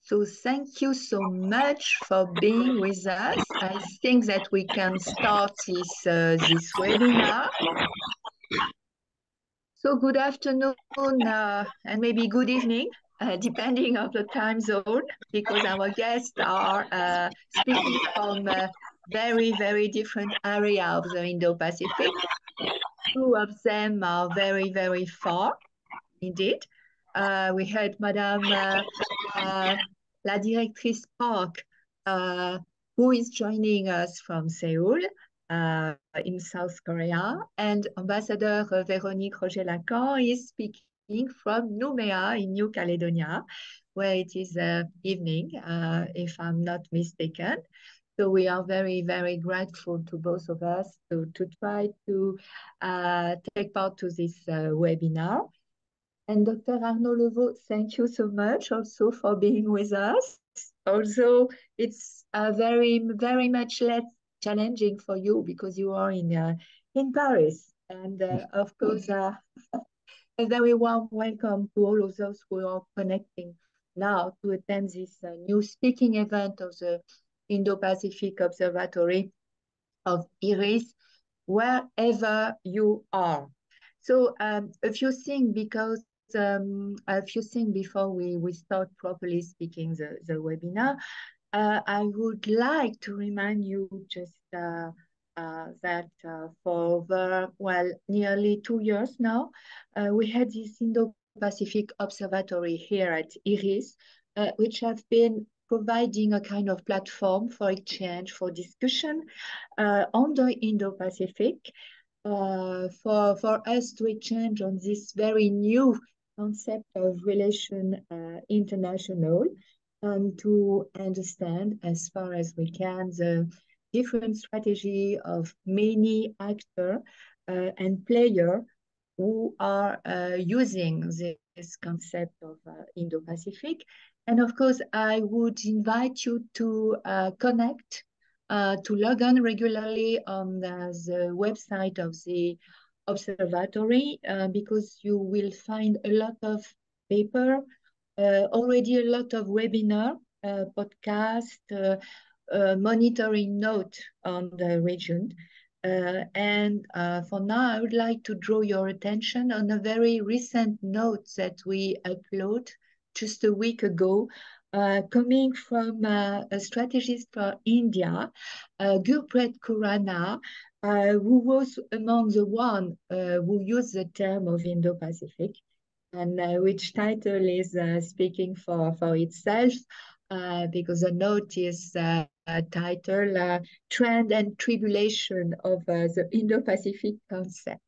So thank you so much for being with us. I think that we can start this webinar. So good afternoon and maybe good evening, depending on the time zone, because our guests are speaking from very, very different areas of the Indo-Pacific. Two of them are very, very far, indeed. We had Madame La Directrice Park, who is joining us from Seoul in South Korea, and Ambassador Véronique Roger-Lacan is speaking from Nouméa in New Caledonia, where it is evening, if I'm not mistaken. So we are very, very grateful to both of us to try to take part to this webinar. And Dr. Arnaud Leveau, thank you so much also for being with us. Also, it's very, very much less challenging for you because you are in Paris. And of course, a very warm welcome to all of those who are connecting now to attend this new speaking event of the Indo-Pacific Observatory of IRIS, wherever you are. So a few things before we start properly speaking the webinar. I would like to remind you just that for over, nearly 2 years now, we had this Indo-Pacific Observatory here at IRIS, which have been providing a kind of platform for exchange, for discussion on the Indo-Pacific, for us to exchange on this very new concept of relation international, and to understand as far as we can the different strategy of many actors and players who are using this concept of Indo-Pacific. And of course, I would invite you to connect, to log on regularly on the website of the Observatory, because you will find a lot of paper, already a lot of webinar, podcast, monitoring note on the region. And for now, I would like to draw your attention on a very recent note that we upload just a week ago, coming from a strategist for India, Gurpreet Khurana, who was among the one who used the term of Indo-Pacific, and which title is speaking for itself, because the note is titled Trend and Tribulation of the Indo-Pacific Concept.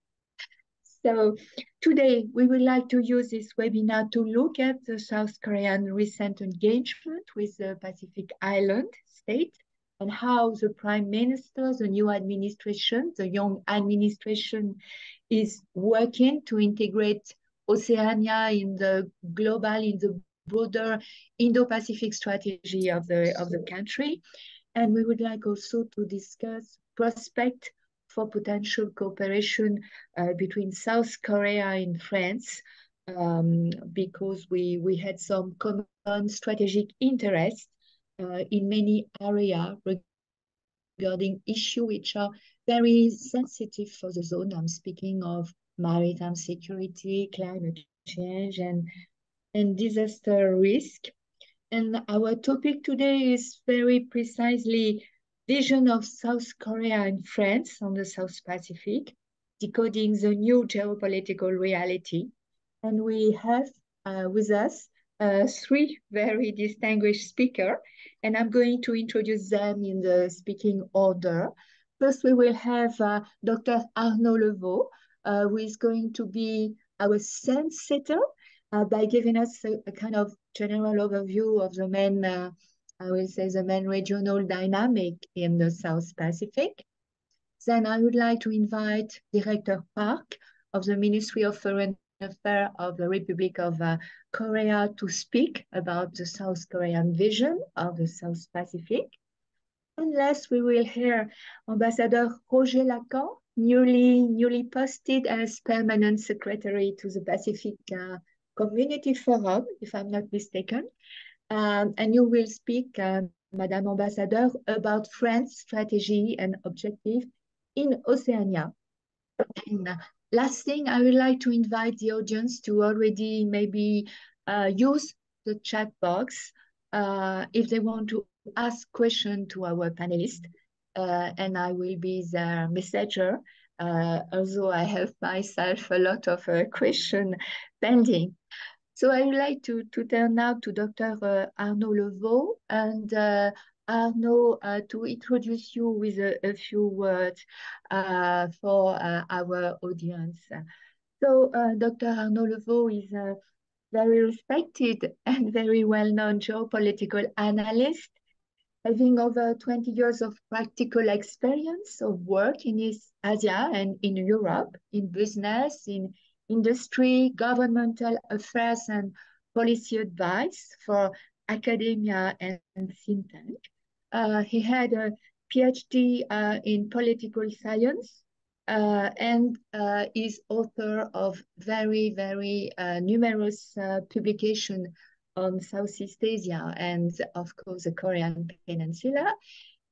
So today we would like to use this webinar to look at the South Korean recent engagement with the Pacific Island state, and how the Prime Minister, the new administration, the young administration, is working to integrate Oceania in the broader Indo-Pacific strategy of the country. And we would like also to discuss prospects for potential cooperation between South Korea and France, because we had some common strategic interests in many areas regarding issues which are very sensitive for the zone. I'm speaking of maritime security, climate change, and disaster risk. And our topic today is very precisely vision of South Korea and France on the South Pacific, decoding the new geopolitical reality. And we have with us three very distinguished speakers, and I'm going to introduce them in the speaking order. First, we will have Dr. Arnaud Leveau, who is going to be our sense setter by giving us a kind of general overview of the main, I will say, the main regional dynamic in the South Pacific. Then I would like to invite Director Park of the Ministry of Foreign Affairs of the Republic of Korea to speak about the South Korean vision of the South Pacific. And last, we will hear Ambassador Roger-Lacan, newly posted as Permanent Secretary to the Pacific Community Forum, if I'm not mistaken. And you will speak, Madame Ambassadeur, about France's strategy and objective in Oceania. And last thing, I would like to invite the audience to already maybe use the chat box if they want to ask questions to our panelists. And I will be their messenger, although I have myself a lot of questions pending. So I would like to turn now to Dr. Arnaud Leveau, and Arnaud, to introduce you with a few words for our audience. So Dr. Arnaud Leveau is a very respected and very well-known geopolitical analyst, having over 20 years of practical experience of work in East Asia and in Europe, in business, in industry, governmental affairs, and policy advice for academia and think tank. He had a PhD in political science and is author of very numerous publications on Southeast Asia and, of course, the Korean Peninsula.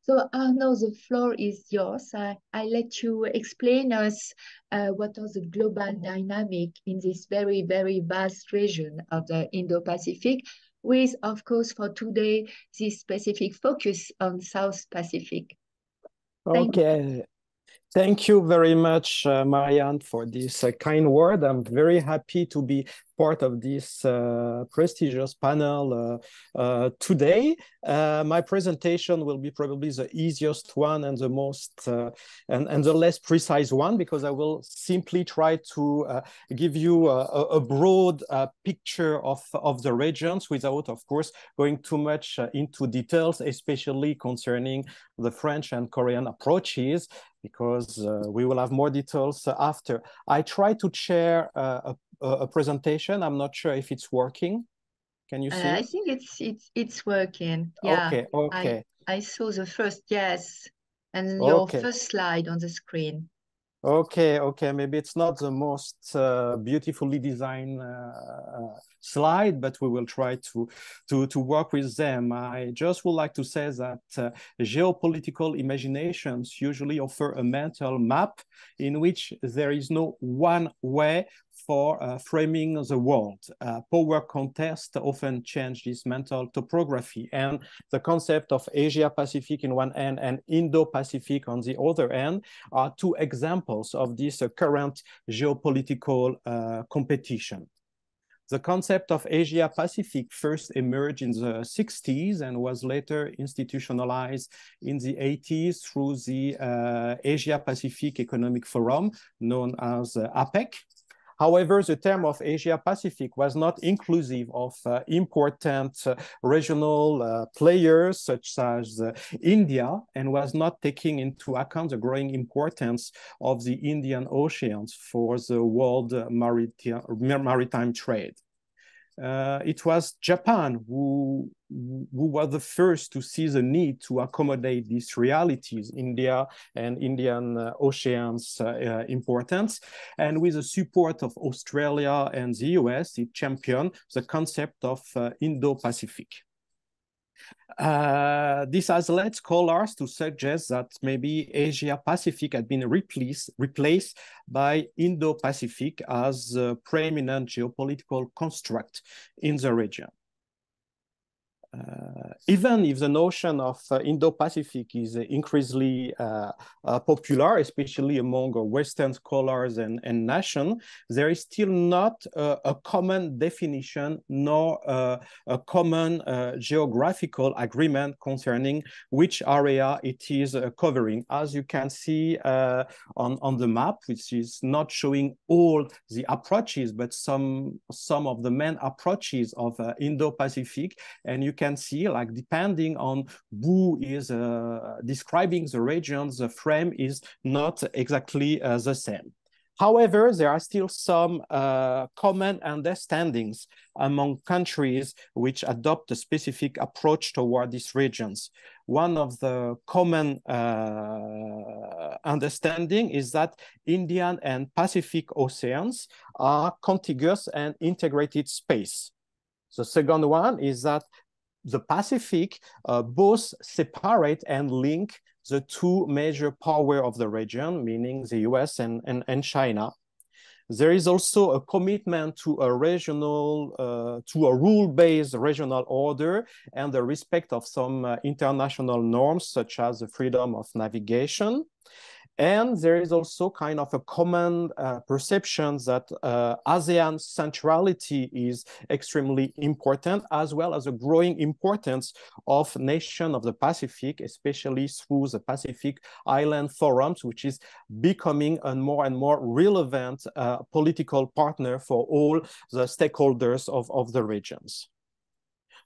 So Arnaud, the floor is yours. I let you explain us what are the global dynamic in this very vast region of the Indo-Pacific, with, of course, for today, this specific focus on South Pacific. Okay. Thank you very much, Marianne, for this kind word. I'm very happy to be part of this prestigious panel today. My presentation will be probably the easiest one and the most and the less precise one, because I will simply try to give you a broad picture of the regions without, of course, going too much into details, especially concerning the French and Korean approaches, because we will have more details after. I try to share a presentation. I'm not sure if it's working. Can you see? I think it's working. Yeah. Okay. I saw the first, yes, and your first slide on the screen. Okay. Maybe it's not the most beautifully designed slide, but we will try to work with them. I just would like to say that geopolitical imaginations usually offer a mental map in which there is no one way for framing the world. Power contests often change this mental topography, and the concept of Asia-Pacific in one end and Indo-Pacific on the other end are two examples of this current geopolitical competition. The concept of Asia-Pacific first emerged in the 60s and was later institutionalized in the 80s through the Asia-Pacific Economic Forum, known as APEC. However, the term of Asia-Pacific was not inclusive of important regional players such as India, and was not taking into account the growing importance of the Indian Oceans for the world maritime trade. It was Japan who was the first to see the need to accommodate these realities, India and Indian Ocean's importance. And with the support of Australia and the US, it championed the concept of Indo-Pacific. This has led scholars to suggest that maybe Asia-Pacific had been replaced by Indo-Pacific as a preeminent geopolitical construct in the region. Even if the notion of Indo-Pacific is increasingly popular, especially among Western scholars and nations, there is still not a common definition nor a common geographical agreement concerning which area it is covering. As you can see on the map, which is not showing all the approaches, but some of the main approaches of Indo-Pacific, and you can see, like, depending on who is describing the regions, the frame is not exactly the same. However, there are still some common understandings among countries which adopt a specific approach toward these regions. One of the common understanding is that Indian and Pacific Oceans are contiguous and integrated space. The second one is that the Pacific both separate and link the two major powers of the region, meaning the US and China. There is also a commitment to a regional, to a rule-based regional order and the respect of some international norms, such as the freedom of navigation. And there is also kind of a common perception that ASEAN centrality is extremely important, as well as a growing importance of nations of the Pacific, especially through the Pacific Island Forums, which is becoming a more and more relevant political partner for all the stakeholders of the regions.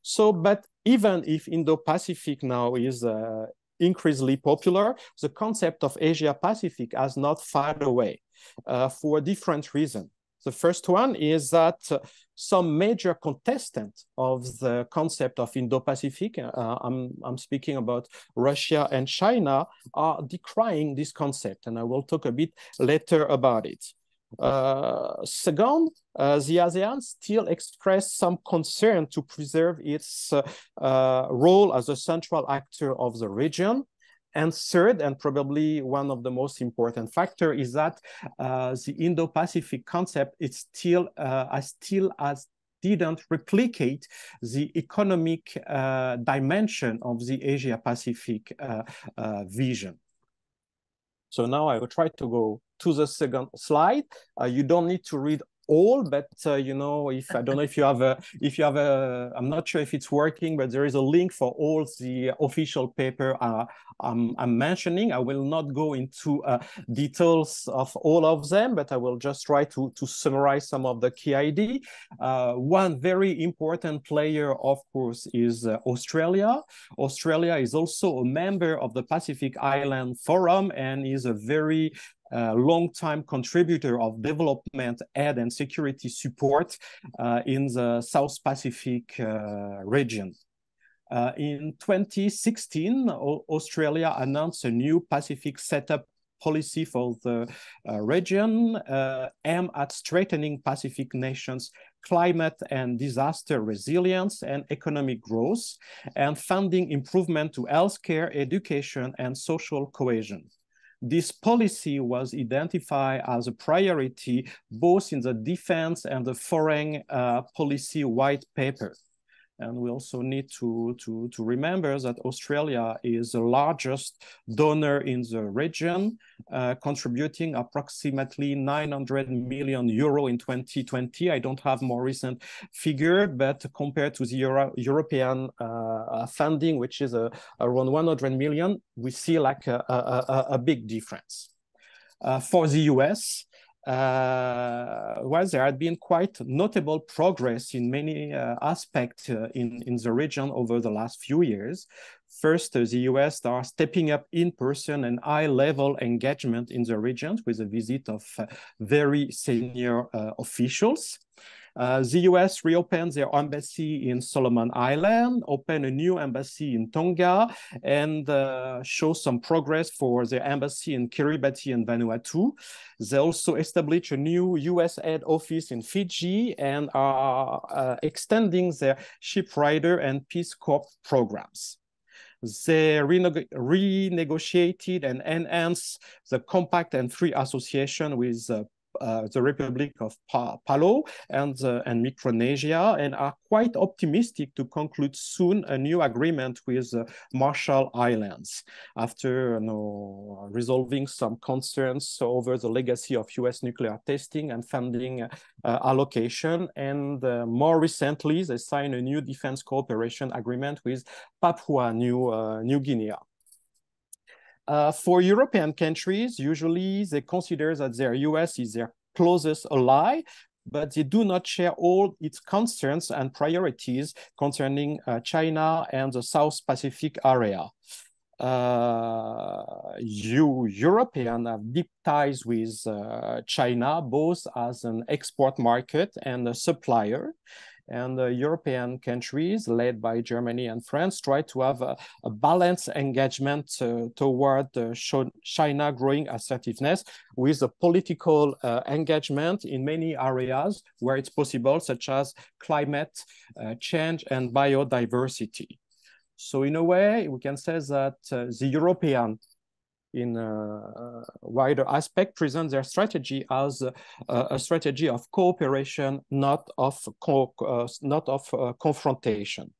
So, but even if Indo-Pacific now is increasingly popular, the concept of Asia-Pacific has not faded away for different reasons. The first one is that some major contestants of the concept of Indo-Pacific, I'm speaking about Russia and China, are decrying this concept, and I will talk a bit later about it. Second, the ASEAN still express some concern to preserve its role as a central actor of the region. And third, and probably one of the most important factors, is that the Indo-Pacific concept is still didn't replicate the economic dimension of the Asia-Pacific vision. So now I will try to go to the second slide. You don't need to read all, but you know, if I don't know if you have I'm not sure if it's working, but there is a link for all the official paper I'm mentioning. I will not go into details of all of them, but I will just try to summarize some of the key ideas. One very important player, of course, is Australia. Australia is also a member of the Pacific Island Forum and is a very long-time contributor of development aid and security support in the South Pacific region. In 2016, Australia announced a new Pacific setup policy for the region aimed at strengthening Pacific nations' climate and disaster resilience and economic growth, and funding improvement to healthcare, education, and social cohesion. This policy was identified as a priority both in the defense and the foreign policy white paper. And we also need to remember that Australia is the largest donor in the region, contributing approximately 900 million euro in 2020. I don't have more recent figure, but compared to the European funding, which is around 100 million, we see like a big difference. For the US, well, there had been quite notable progress in many aspects in the region over the last few years. First, the US are stepping up in-person and high-level engagement in the region with the visit of very senior officials. The US reopened their embassy in Solomon Island, opened a new embassy in Tonga, and show some progress for their embassy in Kiribati and Vanuatu. They also established a new US head office in Fiji and are extending their shipwrighter and Peace Corps programs. They renegotiated and enhanced the compact and free association with the Republic of Palau and Micronesia, and are quite optimistic to conclude soon a new agreement with the Marshall Islands after resolving some concerns over the legacy of US nuclear testing and funding allocation. And more recently, they signed a new defense cooperation agreement with Papua New Guinea. For European countries, usually they consider that their US is their closest ally, but they do not share all its concerns and priorities concerning China and the South Pacific area. Europeans have deep ties with China, both as an export market and a supplier. and European countries led by Germany and France try to have a balanced engagement toward China growing assertiveness with a political engagement in many areas where it's possible, such as climate change and biodiversity. So in a way, we can say that the European, in a wider aspect, present their strategy as a strategy of cooperation, not of confrontation.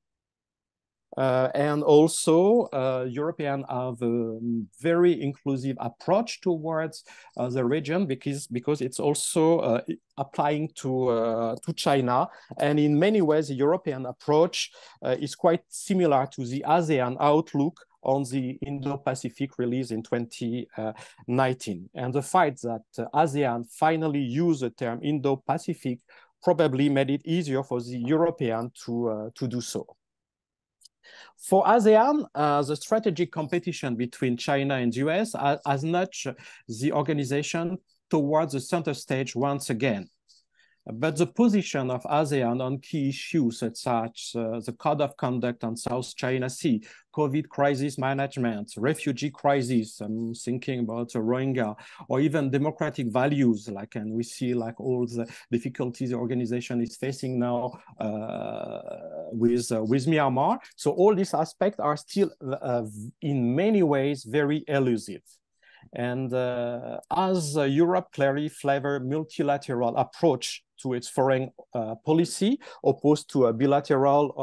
And also, Europeans have a very inclusive approach towards the region because it's also applying to China. And in many ways, the European approach is quite similar to the ASEAN outlook on the Indo-Pacific release in 2019. And the fact that ASEAN finally used the term Indo-Pacific probably made it easier for the European to do so. For ASEAN, the strategic competition between China and the US has nudged the organization towards the center stage once again. But the position of ASEAN on key issues such as the Code of Conduct on South China Sea, COVID crisis management, refugee crisis, I'm thinking about the Rohingya, or even democratic values, and we see all the difficulties the organization is facing now with Myanmar. So all these aspects are still in many ways very elusive. And as Europe clearly favored multilateral approach to its foreign policy, opposed to the bilateral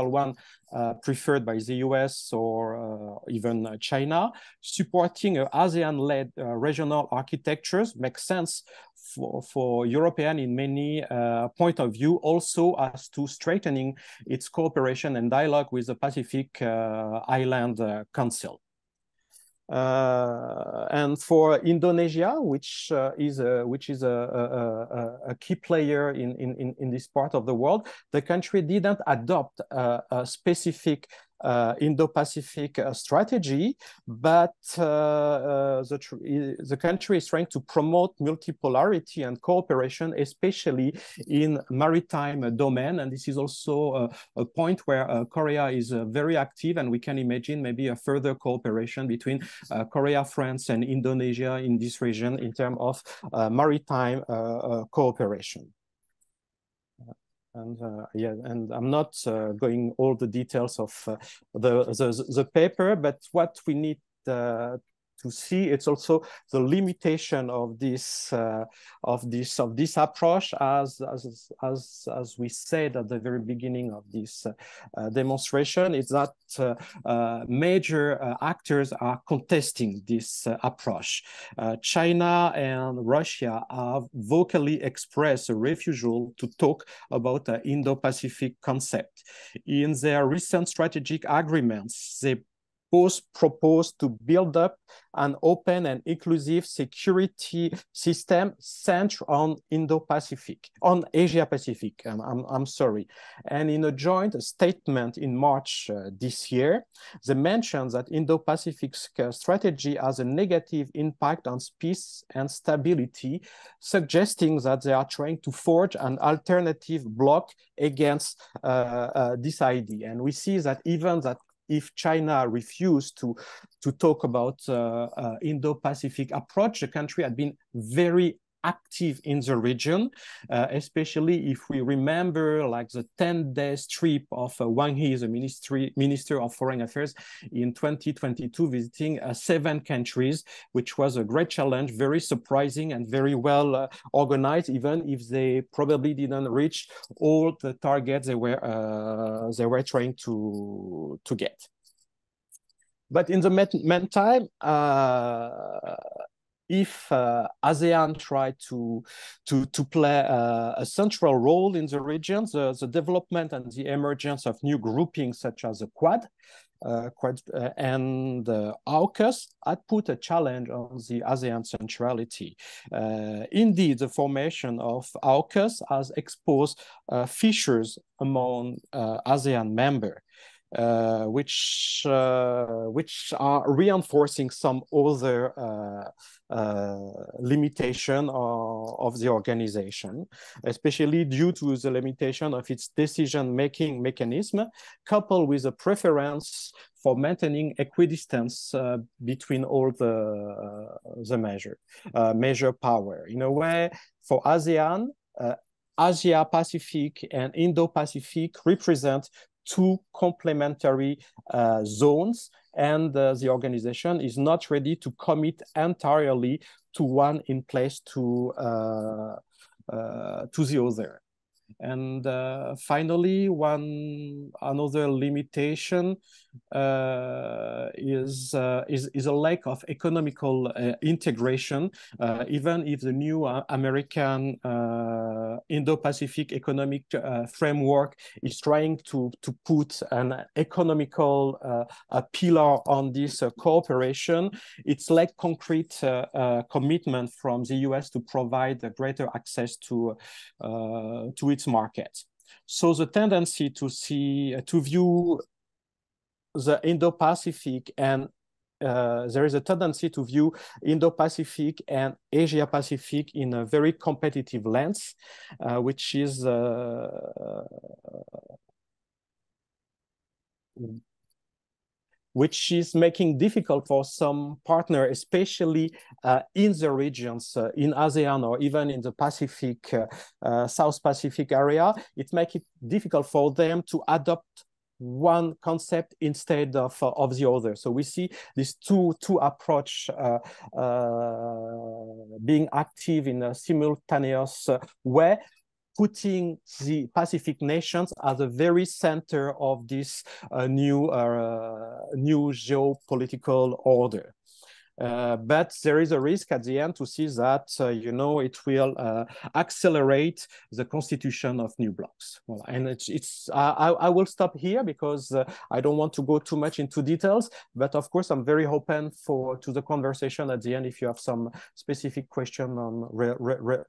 one preferred by the US or even China, supporting ASEAN-led regional architectures makes sense for European in many point of view, also as to strengthening its cooperation and dialogue with the Pacific Island Council. And for Indonesia, which is a key player in this part of the world, the country didn't adopt a specific Indo-Pacific strategy, but the country is trying to promote multipolarity and cooperation, especially in maritime domain. And this is also a point where Korea is very active, and we can imagine maybe a further cooperation between Korea, France, and Indonesia in this region in terms of maritime cooperation. And and I'm not going all the details of the paper, but what we need to see, it's also the limitation of this approach, as we said at the very beginning of this demonstration, is that major actors are contesting this approach. China and Russia have vocally expressed a refusal to talk about the Indo-Pacific concept. In their recent strategic agreements, they both propose to build up an open and inclusive security system centered on Indo-Pacific, on Asia-Pacific, I'm sorry. And in a joint statement in March this year, they mentioned that Indo-Pacific strategy has a negative impact on peace and stability, suggesting that they are trying to forge an alternative bloc against this idea. And we see that even that if China refused to talk about Indo-Pacific approach, the country had been very active in the region, especially if we remember the 10-day trip of Wang He, the Minister of Foreign Affairs, in 2022, visiting 7 countries, which was a great challenge, very surprising and very well organized, even if they probably didn't reach all the targets they were trying to get. But in the meantime, if ASEAN tried to play a central role in the region, the development and the emergence of new groupings such as the Quad and AUKUS had put a challenge on the ASEAN centrality. Indeed, the formation of AUKUS has exposed fissures among ASEAN members. which are reinforcing some other limitation of the organization, especially due to the limitation of its decision-making mechanism, coupled with a preference for maintaining equidistance between all the measure power. In a way, for ASEAN, Asia-Pacific and Indo-Pacific represent two complementary zones, and the organization is not ready to commit entirely to one in place to the other. And finally, another limitation is a lack of economical integration, even if the new American Indo-Pacific economic framework is trying to put an economical pillar on this cooperation. It's like concrete commitment from the US to provide a greater access to its market. So the tendency to view the Indo-Pacific and there is a tendency to view Indo-Pacific and Asia-Pacific in a very competitive lens, which is making difficult for some partners, especially in the regions, in ASEAN or even in the Pacific, South Pacific area. It makes it difficult for them to adopt one concept instead of the other. So we see these two approach being active in a simultaneous way, putting the Pacific nations at the very center of this new geopolitical order. But there is a risk at the end to see that, you know, it will accelerate the constitution of new blocks. Well, and I will stop here because I don't want to go too much into details, but of course, I'm very open to the conversation at the end if you have some specific question on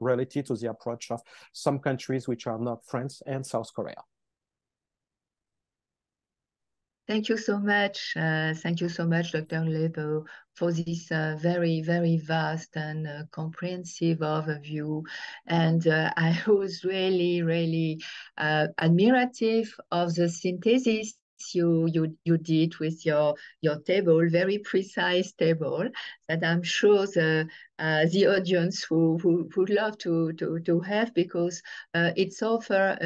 related to the approach of some countries which are not France and South Korea. Thank you so much. Thank you so much, Dr. Leveau, for this very, very vast and comprehensive overview. And I was really, really admirative of the synthesis you did with your table, very precise table that I'm sure the audience would love to have, because it's offer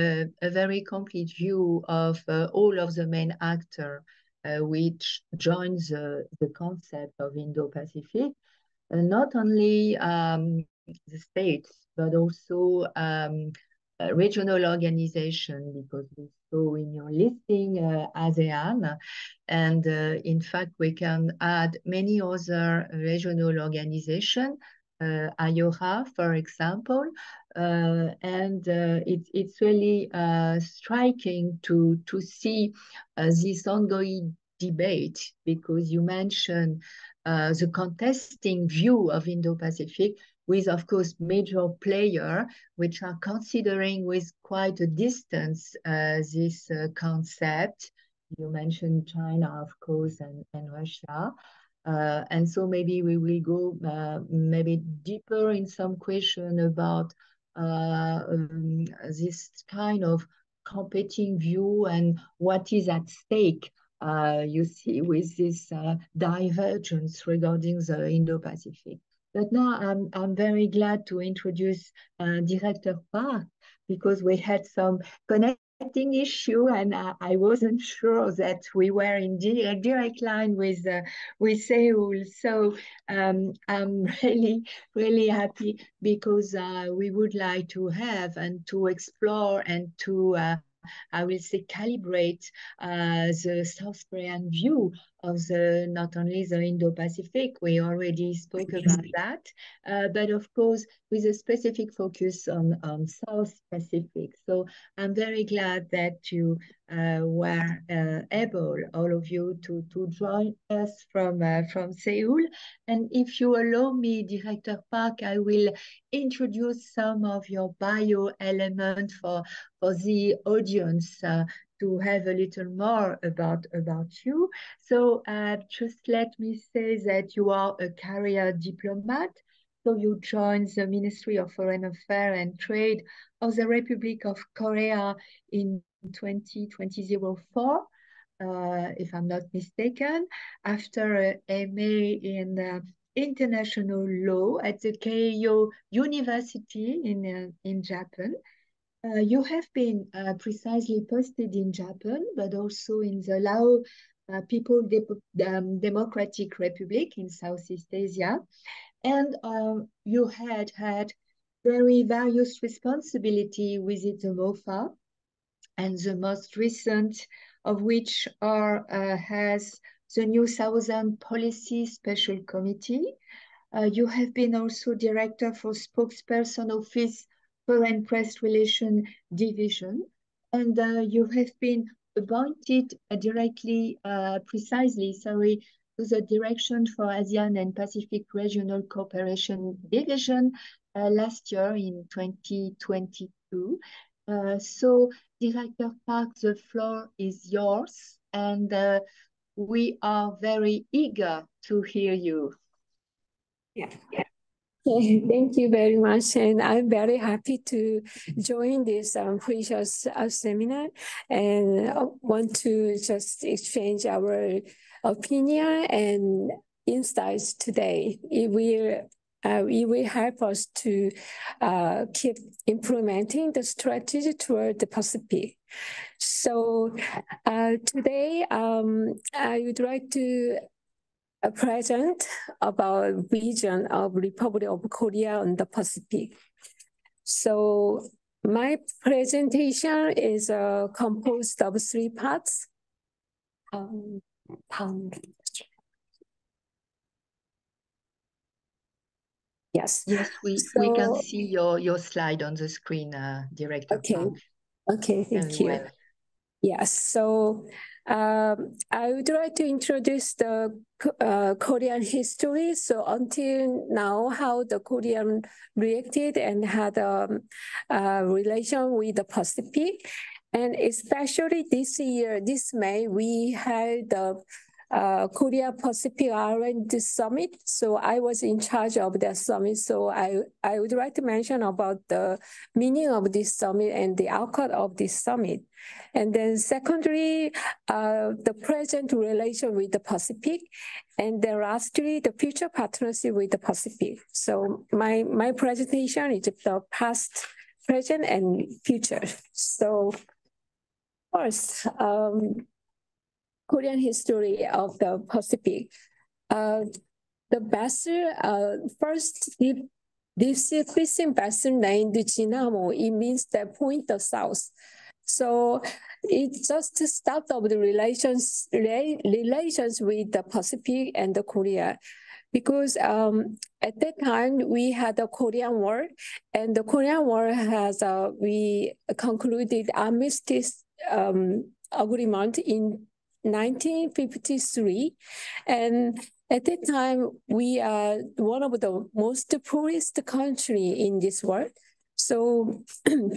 a very complete view of all of the main actors which joins the concept of Indo-Pacific, not only the states, but also regional organization, because we saw in your listing ASEAN, and in fact we can add many other regional organizations, IORA, for example, and it's really striking to see this ongoing debate, because you mentioned the contesting view of Indo-Pacific, with, of course, major players which are considering with quite a distance this concept. You mentioned China, of course, and Russia. And so maybe we will go maybe deeper in some question about this kind of competing view and what is at stake, you see, with this divergence regarding the Indo-Pacific. But now I'm very glad to introduce Director Park, because we had some connecting issue, and I wasn't sure that we were in direct line with Seoul. So I'm really, really happy, because we would like to have and to explore and to I will say calibrate the South Korean view of not only the Indo-Pacific, we already spoke about that, but of course with a specific focus on South Pacific. So I'm very glad that you were able, all of you, to join us from Seoul. And if you allow me, Director Park, I will introduce some of your bio elements for the audience to have a little more about you. So just let me say that you are a career diplomat. So you joined the Ministry of Foreign Affairs and Trade of the Republic of Korea in 2004, if I'm not mistaken, after an MA in international law at the Keio University in Japan. You have been precisely posted in Japan, but also in the Lao Democratic Republic in Southeast Asia. And you had very various responsibility within the MOFA, and the most recent of which has the New Southern Policy Special Committee. You have been also director for Spokesperson Office Foreign Press Relation Division, and you have been appointed precisely to the Direction for ASEAN and Pacific Regional Cooperation Division last year in 2022. So, Director Park, the floor is yours, and we are very eager to hear you. Yeah. Thank you very much, and I'm very happy to join this precious seminar, and I want to just exchange our opinion and insights today. It will help us to keep implementing the strategy toward the Pacific. So today I would like to present about vision of Republic of Korea on the Pacific. So my presentation is composed of 3 parts. Yes. Yes, we can see your slide on the screen, Director. Okay. Okay, thank you. Well. Yes, so I would like to introduce the Korean history. So until now, how the Korean reacted and had a relation with the Pacific. And especially this year, this May, we had the Korea Pacific Island Summit. So I was in charge of that summit. So I would like to mention about the meaning of this summit and the outcome of this summit. And then secondly, the present relation with the Pacific. And then lastly, the future partnership with the Pacific. So my presentation is the past, present, and future. So first, Korean history of the Pacific. The vessel, first deep-sea fishing vessel named Jinamo, it means that point the south. So it's just the start of the relations with the Pacific and the Korea. Because at that time we had the Korean War, and the Korean War has we concluded armistice agreement in 1953, and at that time we are one of the most poorest country in this world. So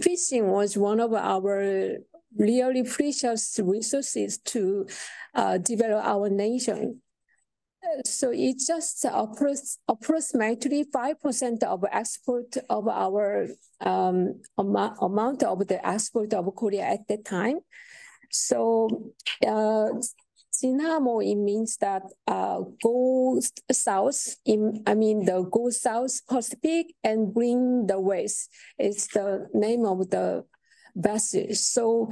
fishing was one of our really precious resources to develop our nation. So it's just approximately 5% of export of our amount of the export of Korea at that time. So Jinamo, it means that go south, go south Pacific and bring the west. It's the name of the vessel. So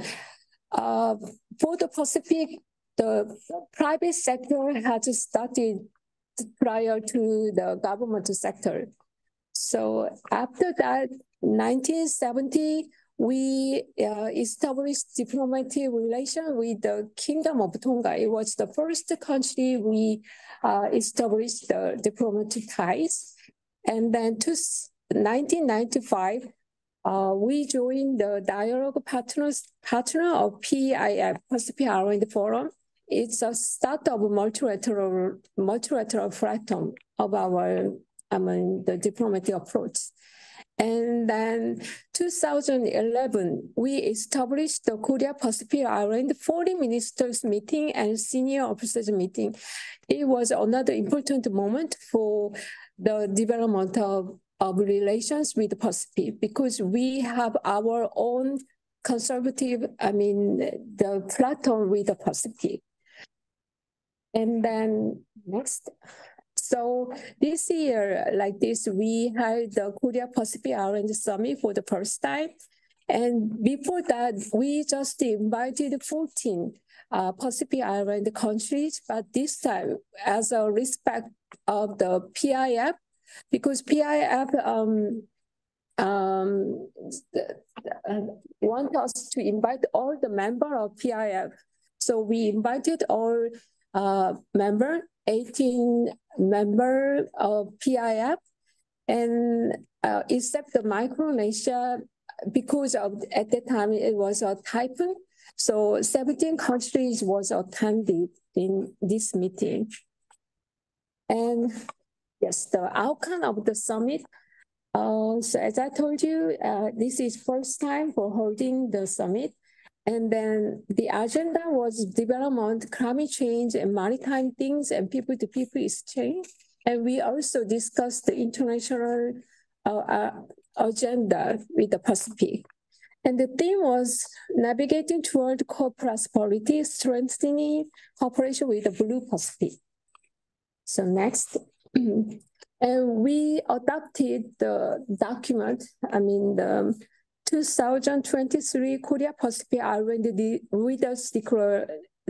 for the Pacific, the private sector has started prior to the government sector. So after that, 1970, we established diplomatic relation with the Kingdom of Tonga. It was the first country we established the diplomatic ties. And then to 1995, we joined the dialogue partner of PIF, Pacific Island Forum. It's a start of multilateral platform of our the diplomatic approach. And then 2011, we established the Korea Pacific Island Foreign Ministers meeting and senior officers meeting. It was another important moment for the development of relations with the Pacific, because we have our own conservative, the platform with the Pacific. And then next. So this year, like this, we had the Korea Pacific Island Summit for the first time. And before that, we just invited 14 Pacific Island countries, but this time, as a respect of the PIF, because PIF want us to invite all the members of PIF. So we invited all member, 18 member of PIF, and except the Micronesia, because of at that time it was a typhoon, so 17 countries was attended in this meeting. And yes, the outcome of the summit. So as I told you, this is first time for holding the summit. And then the agenda was development, climate change, and maritime things, and people-to-people exchange. And we also discussed the international agenda with the Pacific. And the theme was navigating toward co-prosperity, strengthening cooperation with the Blue Pacific. So next. And we adopted the document, the 2023 Korea Pacific Island Leaders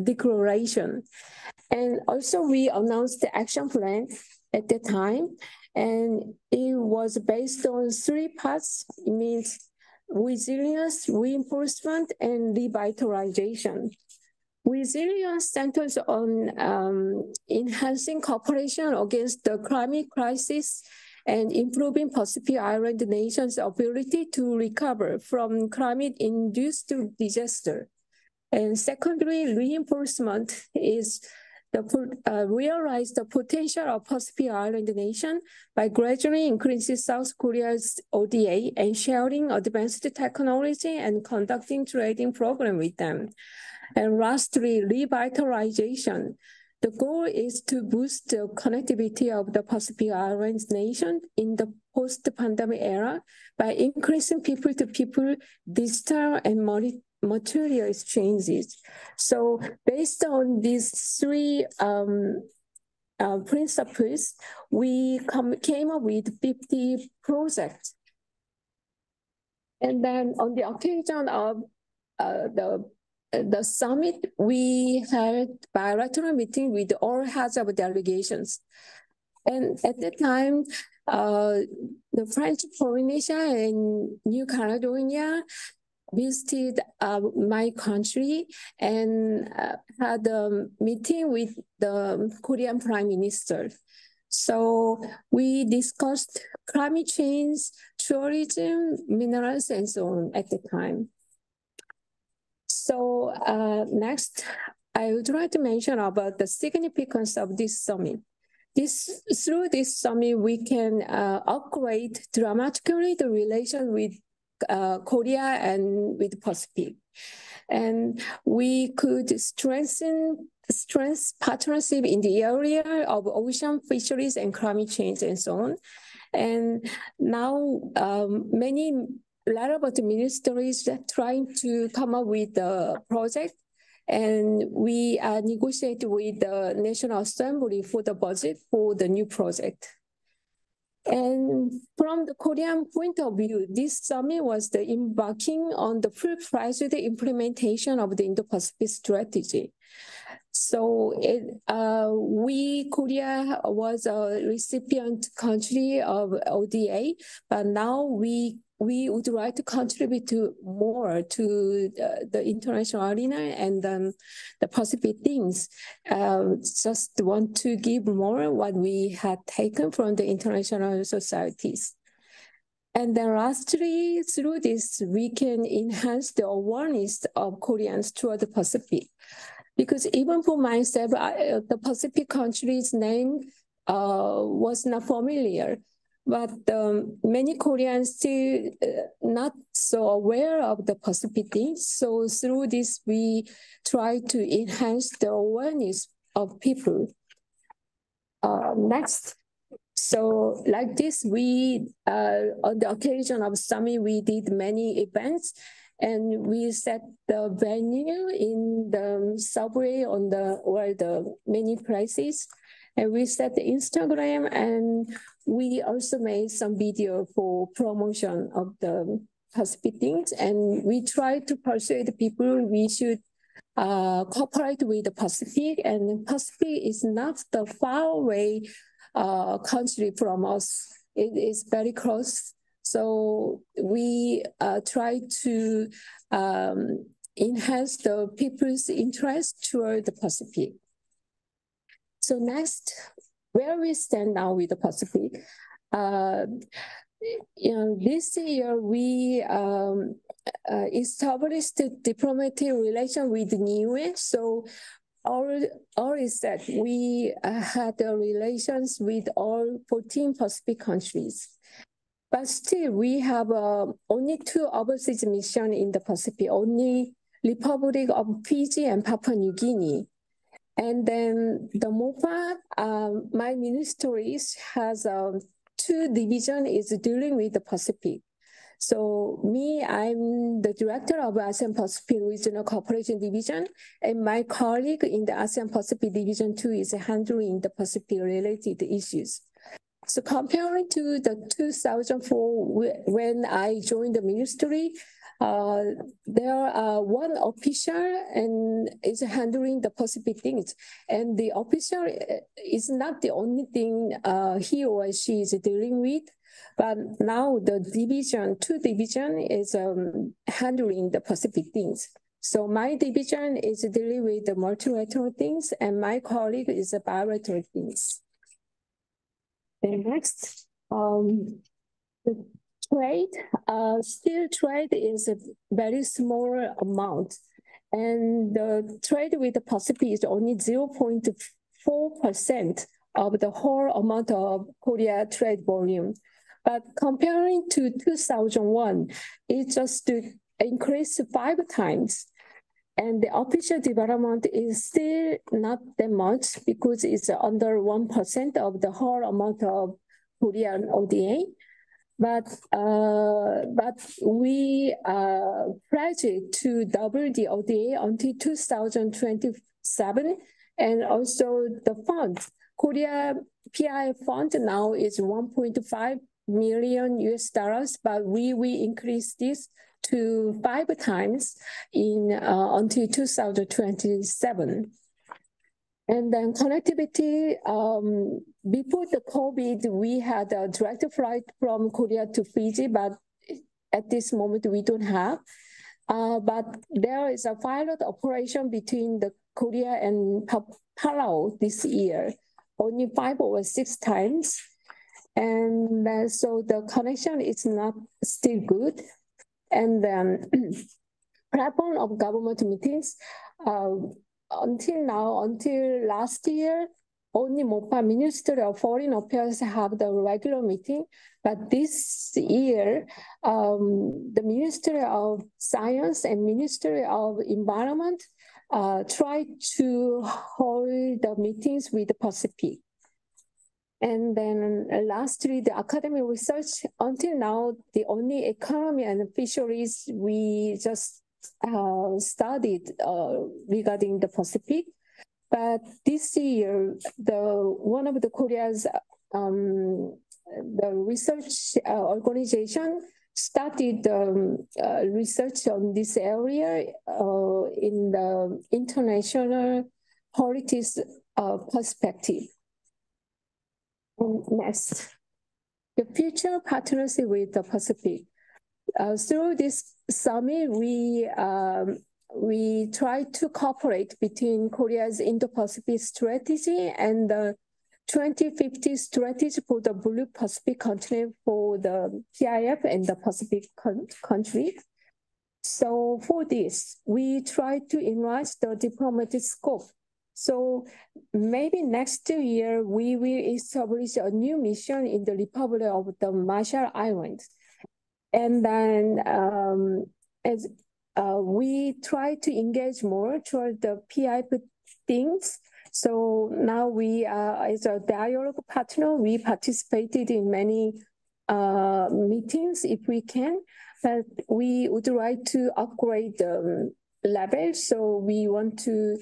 Declaration. And also we announced the action plan at the time, and it was based on 3 parts. It means resilience, reinforcement, and revitalization. Resilience centers on enhancing cooperation against the climate crisis and improving Pacific Island nations' ability to recover from climate-induced disaster. And secondly, reinforcement is realize the potential of Pacific Island nation by gradually increasing South Korea's ODA and sharing advanced technology and conducting trading program with them. And lastly, revitalization. The goal is to boost the connectivity of the Pacific Islands nation in the post-pandemic era by increasing people-to-people, digital, and material exchanges. So based on these 3 principles, we came up with 50 projects. And then on the occasion of the summit, we had bilateral meeting with all heads of delegations. And at the time, the French Polynesia and New Caledonia visited my country and had a meeting with the Korean Prime Minister. So we discussed climate change, tourism, minerals, and so on at the time. So next, I would like to mention about the significance of this summit. Through this summit, we can upgrade dramatically the relation with Korea and with Pacific. And we could strengthen partnership in the area of ocean fisheries and climate change and so on. And now a lot of the ministries are trying to come up with a project, and we are negotiating with the National Assembly for the budget for the new project. And from the Korean point of view, this summit was the embarking on the full-fledged implementation of the Indo-Pacific strategy. So Korea was a recipient country of ODA, but now we would like to contribute more to the international arena and the Pacific things. Just want to give more what we had taken from the international societies. And then lastly, through this, we can enhance the awareness of Koreans toward the Pacific. Because even for myself, the Pacific country's name was not familiar. but many Koreans still not so aware of the Pacific things. So through this, we try to enhance the awareness of people. Next. So like this, we, on the occasion of summit, we did many events, and we set the venue in the subway or the many places. And we set the Instagram, and we also made some video for promotion of the Pacific things. And we try to persuade people we should cooperate with the Pacific. And Pacific is not the far away country from us. It is very close. So we try to enhance the people's interest toward the Pacific. So next, where we stand now with the Pacific. This year we established a diplomatic relation with Niue. So all is that we had relations with all 14 Pacific countries. But still, we have only 2 overseas missions in the Pacific, only Republic of Fiji and Papua New Guinea. And then the MOPA, my ministry has 2 divisions is dealing with the Pacific. So me, I'm the director of ASEAN Pacific Regional Cooperation Division, and my colleague in the ASEAN Pacific Division 2 is handling the Pacific-related issues. So comparing to the 2004, when I joined the ministry, there are one official and is handling the Pacific things. And the official is not the only thing he or she is dealing with, but now the 2 division is handling the Pacific things. So my division is dealing with the multilateral things, and my colleague is the bilateral things. And next, the trade, still trade is a very small amount. And the trade with the Pacific is only 0.4% of the whole amount of Korea trade volume. But comparing to 2001, it just increased 5 times. And the official development is still not that much because it's under 1% of the whole amount of Korean ODA. But we pledged to double the ODA until 2027, and also the fund, Korea PI fund now is 1.5 million US dollars, but we increase this to 5 times in until 2027. And then connectivity, before the COVID, we had a direct flight from Korea to Fiji, but at this moment we don't have. But there is a pilot operation between the Korea and Palau this year, only 5 or 6 times. And so the connection is not still good. And then platform of government meetings, until last year, only MOPA, Ministry of Foreign Affairs, have the regular meeting. But this year, the Ministry of Science and Ministry of Environment try to hold the meetings with the Pacific. And then lastly, the academic research, until now, the only economy and fisheries we just studied regarding the Pacific. But this year, one of the Korea's the research organization started research on this area in the international heritage perspective. Next, the future partnership with the Pacific. Through this summit, we try to cooperate between Korea's Indo-Pacific strategy and the 2050 strategy for the Blue Pacific continent for the PIF and the Pacific country. So for this, we try to enlarge the diplomatic scope So maybe next year we will establish a new mission in the Republic of the Marshall Islands. And then as we try to engage more toward the PIP things. So now we as a dialogue partner, we participated in many meetings if we can, but we would like to upgrade the level. So we want to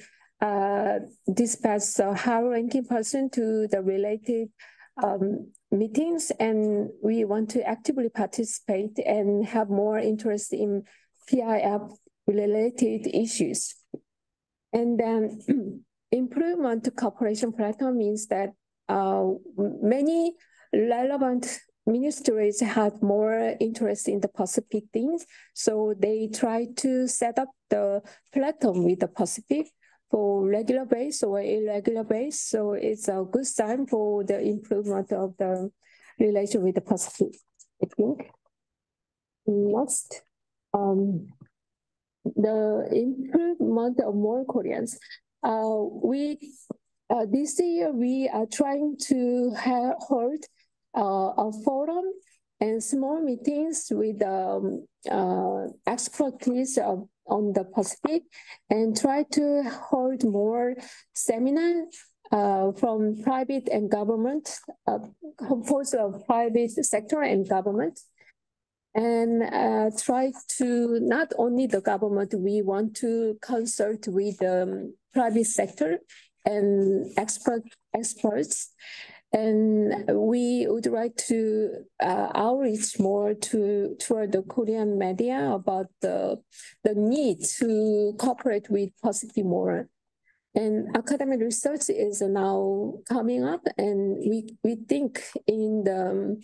dispatch a high-ranking person to the related meetings, and we want to actively participate and have more interest in PIF-related issues. And then improvement to cooperation platform means that many relevant ministries had more interest in the Pacific things, so they try to set up the platform with the Pacific for regular base or irregular base. So it's a good sign for the improvement of the relation with the Pacific, I think. Next, the improvement of more Koreans. This year we are trying to hold a forum and small meetings with expertise on the Pacific, and try to hold more seminars from private and government, composed of private sector and government, and try to not only the government, we want to consult with the private sector and experts. And we would like to outreach more toward the Korean media about the need to cooperate with Pacific more. And academic research is now coming up, and we think in the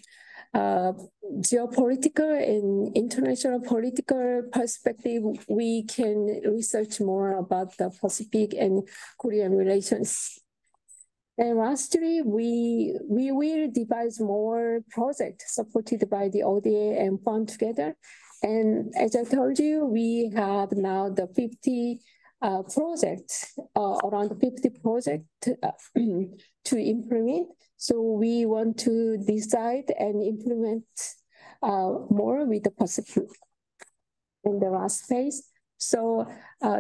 geopolitical and international political perspective, we can research more about the Pacific and Korean relations. And lastly, we will devise more projects supported by the ODA and fund together. And as I told you, we have now the 50 projects, around 50 projects to implement. So we want to decide and implement more with the Pacific in the last phase. So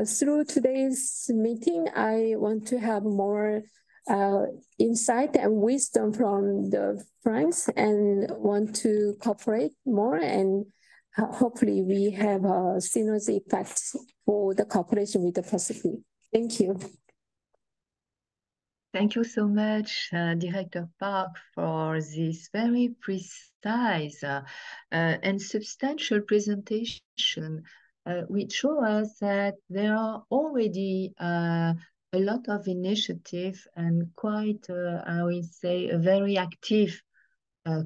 through today's meeting, I want to have more insight and wisdom from the friends, and want to cooperate more, and hopefully we have a synergy effect for the cooperation with the Pacific. Thank you. Thank you so much, Director Park, for this very precise and substantial presentation, which shows us that there are already a lot of initiative and quite, I would say, a very active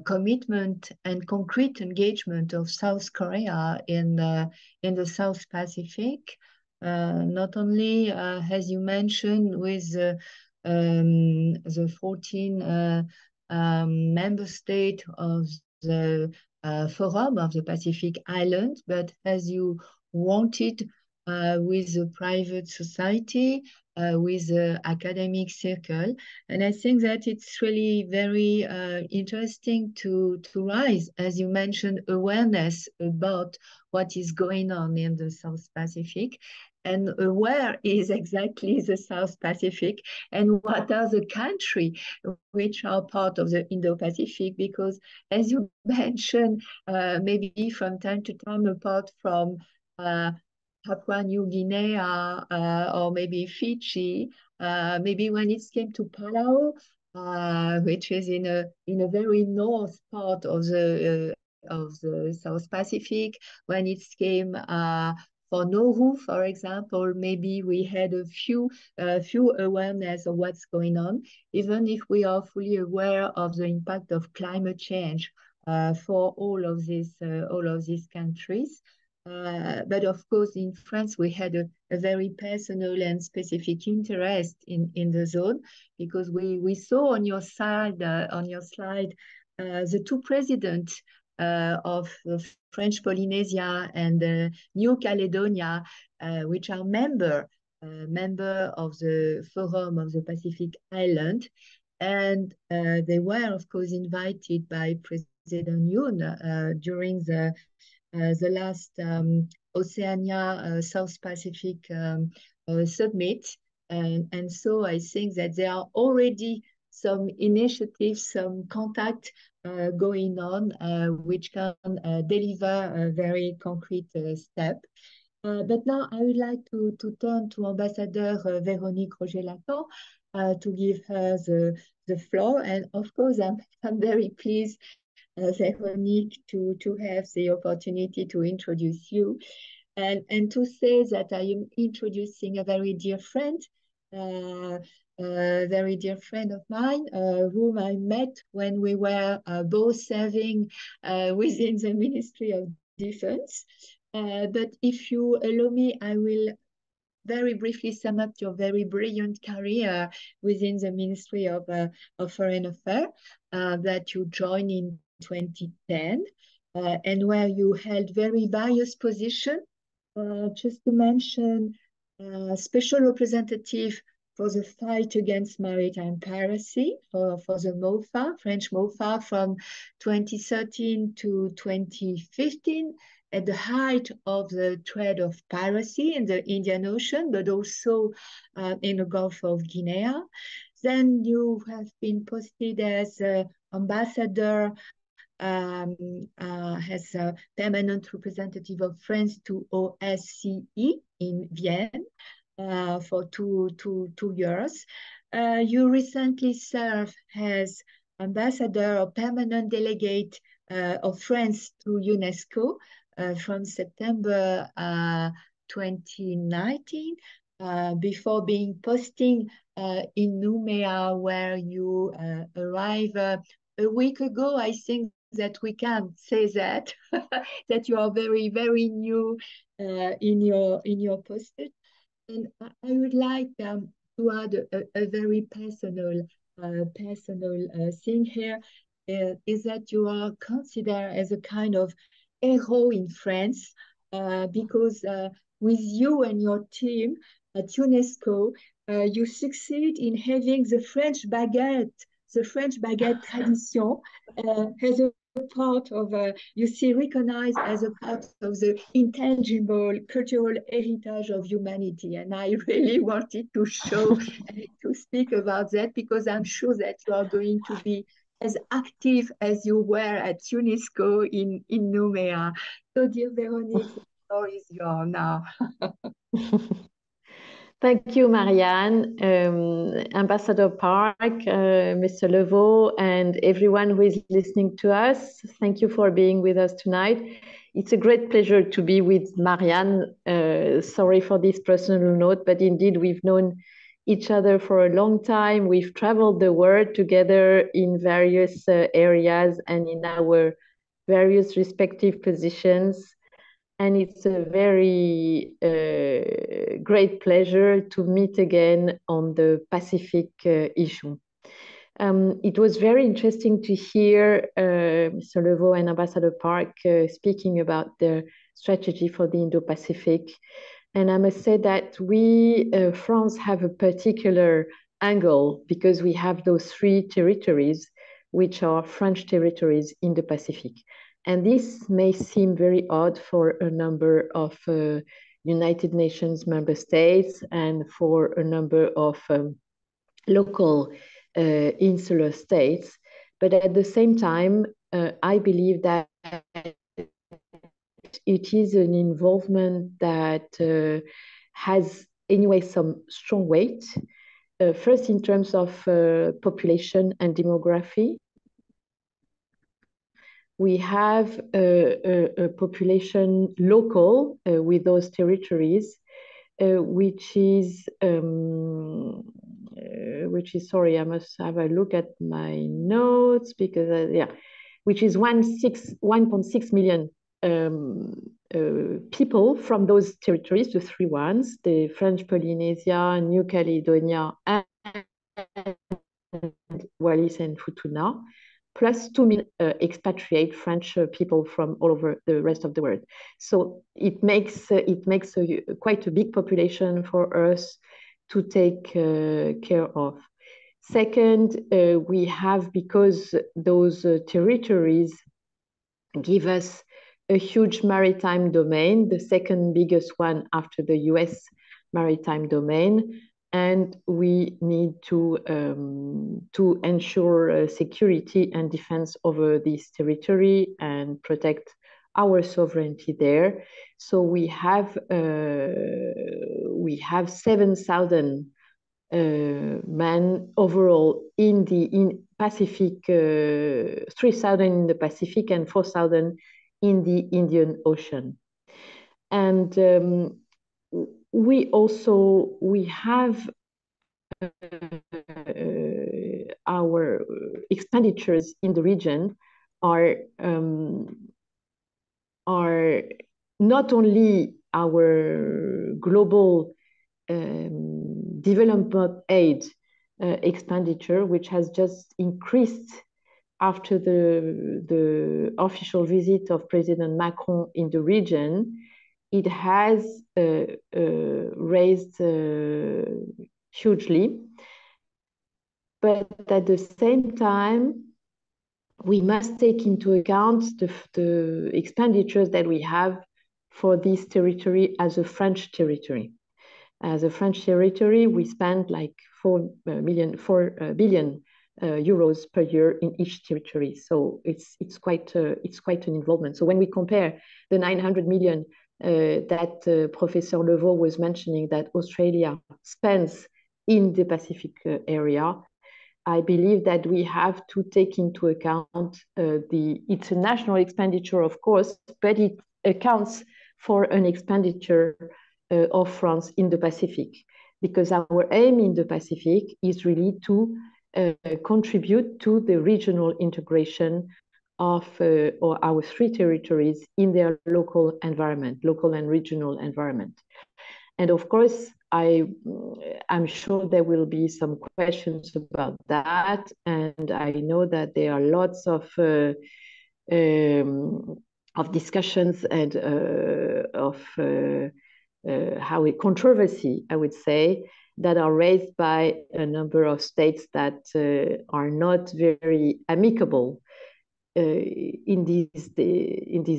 commitment and concrete engagement of South Korea in the South Pacific. Not only, as you mentioned, with the 14 member states of the Forum of the Pacific Islands, but as you wanted, with the private society, with the academic circle. And I think that it's really very interesting to raise, as you mentioned, awareness about what is going on in the South Pacific, and where is exactly the South Pacific, and what are the countries which are part of the Indo-Pacific, because as you mentioned, maybe from time to time, apart from Papua New Guinea or maybe Fiji, maybe when it came to Palau, which is in a very north part of the South Pacific, when it came for Nauru, for example, maybe we had a few awareness of what's going on, even if we are fully aware of the impact of climate change for all of these countries. But of course, in France, we had a very personal and specific interest in the zone, because we saw on your slide the two presidents of French Polynesia and New Caledonia, which are members member of the Forum of the Pacific Island. And they were, of course, invited by President Yoon during the last Oceania South Pacific summit. And so I think that there are already some initiatives, some contact going on, which can deliver a very concrete step. But now I would like to turn to Ambassador Véronique Roger-Lacan to give her the floor. And of course, I'm very pleased, Véronique, to have the opportunity to introduce you and to say that I am introducing a very dear friend, a very dear friend of mine, whom I met when we were both serving within the Ministry of Defense. But if you allow me, I will very briefly sum up your very brilliant career within the Ministry of Foreign Affairs that you joined in 2010 and where you held very various positions. Just to mention, special representative for the fight against maritime piracy for the MOFA, French MOFA, from 2013 to 2015, at the height of the threat of piracy in the Indian Ocean, but also in the Gulf of Guinea. Then you have been posted as ambassador, as a permanent representative of France to OSCE in Vienna for two years. You recently served as ambassador or permanent delegate of France to UNESCO from September 2019, before being posting in Nouméa, where you arrived a week ago. I think that we can say that that you are very, very new in your post. And I would like to add a very personal thing here, is that you are considered as a kind of hero in France, because with you and your team at UNESCO, you succeed in having the French baguette tradition as a part of, you see, recognized as a part of the intangible cultural heritage of humanity. And I really wanted to show and to speak about that, because I'm sure that you are going to be as active as you were at UNESCO in Nouméa. So, dear Véronique, the floor is yours now. Thank you, Marianne, Ambassador Park, Mr. Leveau, and everyone who is listening to us. Thank you for being with us tonight. It's a great pleasure to be with Marianne. Sorry for this personal note, but indeed we've known each other for a long time. We've traveled the world together in various areas and in our various respective positions. And it's a very great pleasure to meet again on the Pacific issue. It was very interesting to hear Mr. Leveau and Ambassador Park speaking about the strategy for the Indo-Pacific. And I must say that we, France, have a particular angle because we have those three territories, which are French territories in the Pacific. And this may seem very odd for a number of United Nations member states and for a number of local insular states. But at the same time, I believe that it is an involvement that has anyway some strong weight. First, in terms of population and demography. We have a population local with those territories, which is, sorry, I must have a look at my notes because, which is 1.6 million people from those territories, the three ones, the French Polynesia, New Caledonia, and Wallis and Futuna. plus 2 million expatriate French people from all over the rest of the world. So it makes quite a big population for us to take care of. Second, we have, because those territories give us a huge maritime domain, the second biggest one after the US maritime domain, and we need to ensure security and defense over this territory and protect our sovereignty there. So we have 7,000 men overall in Pacific, 3,000 in the Pacific and 4,000 in the Indian Ocean. And we have our expenditures in the region are not only our global development aid expenditure, which has just increased after the official visit of President Macron in the region. It has raised hugely. But at the same time, we must take into account the expenditures that we have for this territory as a French territory. As a French territory, we spend like 4 billion euros per year in each territory. So it's quite an involvement. So when we compare the 900 million that Professor Leveau was mentioning that Australia spends in the Pacific area, I believe that we have to take into account the international expenditure, of course, but it accounts for an expenditure of France in the Pacific, because our aim in the Pacific is really to contribute to the regional integration of our 3 territories in their local environment, local and regional environment. And of course, I'm sure there will be some questions about that, and I know that there are lots of discussions and controversy, I would say, that are raised by a number of states that are not very amicable in these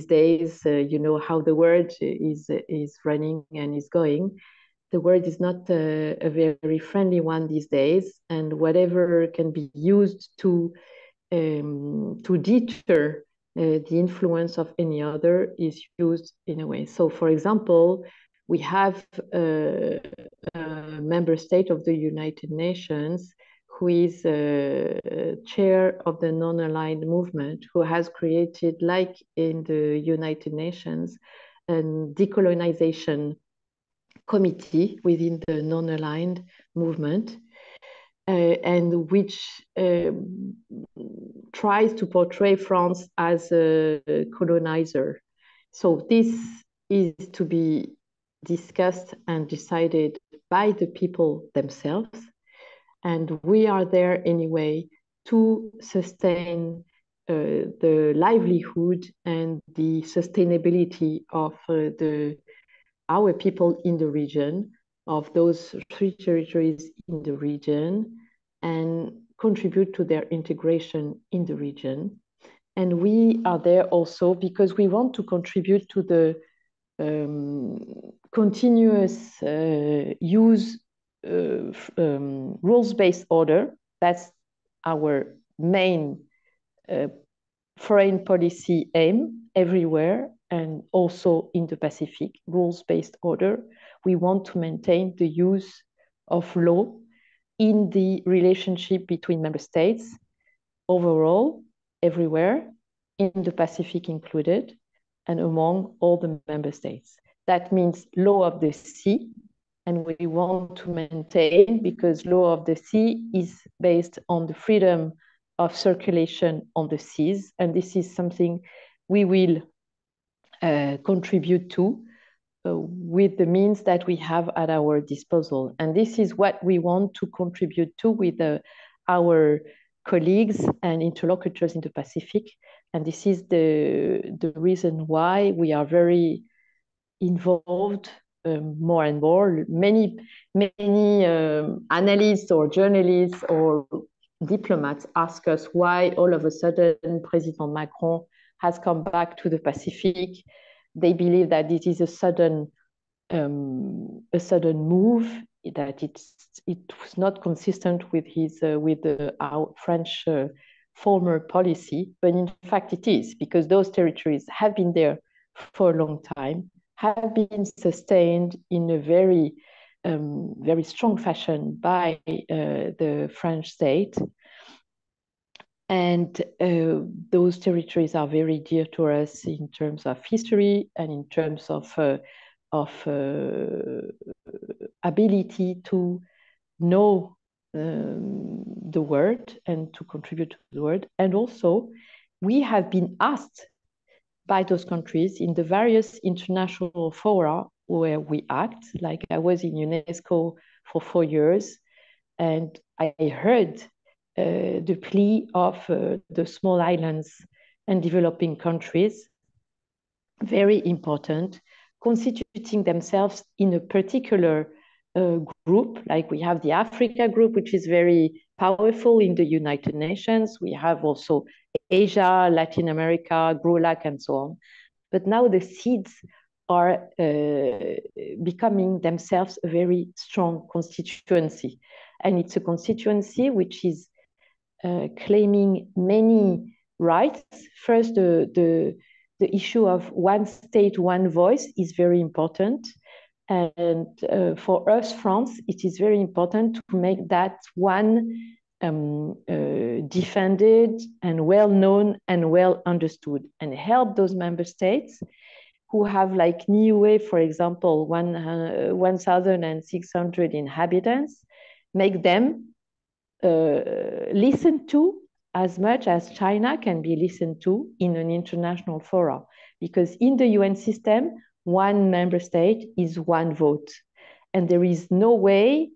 days. You know how the world is running and is going. The world is not a very friendly one these days, and whatever can be used to deter the influence of any other is used in a way. So, for example, we have a member state of the United Nations who is chair of the non-aligned movement, who has created, like in the United Nations, a decolonization committee within the non-aligned movement, and which tries to portray France as a colonizer. So this is to be discussed and decided by the people themselves. And we are there anyway to sustain the livelihood and the sustainability of our people in the region, of those 3 territories in the region, and contribute to their integration in the region. And we are there also because we want to contribute to the continuous use rules-based order. That's our main foreign policy aim everywhere, and also in the Pacific, rules-based order. We want to maintain the use of law in the relationship between member states overall, everywhere, in the Pacific included, and among all the member states. That means law of the sea, and we want to maintain, because law of the sea is based on the freedom of circulation on the seas, and this is something we will contribute to with the means that we have at our disposal. And this is what we want to contribute to with our colleagues and interlocutors in the Pacific. And this is the reason why we are very involved more and more. Many analysts or journalists or diplomats ask us why all of a sudden President Macron has come back to the Pacific. They believe that this is a sudden move, that it was not consistent with our French former policy, but in fact it is, because those territories have been there for a long time, have been sustained in a very strong fashion by the French state. And those territories are very dear to us in terms of history and in terms of ability to know the world and to contribute to the world. And also, we have been asked by those countries in the various international fora where we act. Like I was in UNESCO for 4 years, and I heard the plea of the small islands and developing countries, very important, constituting themselves in a particular group. Like we have the Africa group, which is very powerful in the United Nations. We have also Asia, Latin America, GRULAC, and so on. But now the seeds are becoming themselves a very strong constituency. And it's a constituency which is claiming many rights. First, the issue of one state, one voice is very important. And for us, France, it is very important to make that one defended and well-known and well-understood, and help those member states who have, like Niue, for example, 1,600 inhabitants, make them listen to as much as China can be listened to in an international forum. Because in the UN system, one member state is one vote. And there is no way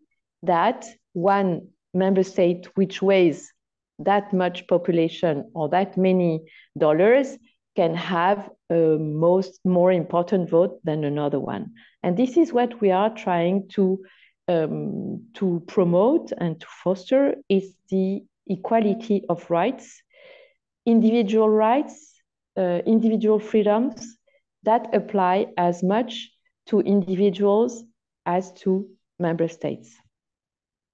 that one member state which weighs that much population or that many dollars can have a more important vote than another one. And this is what we are trying to promote and to foster, is the equality of rights, individual freedoms that apply as much to individuals as to member states.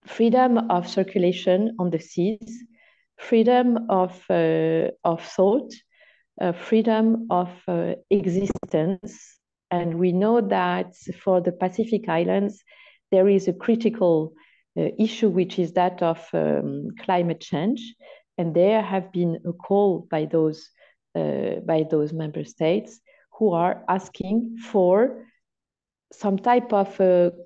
Freedom of circulation on the seas, freedom of thought, freedom of existence. And we know that for the Pacific Islands, there is a critical issue, which is that of climate change. And there have been a call by those member states who are asking for some type of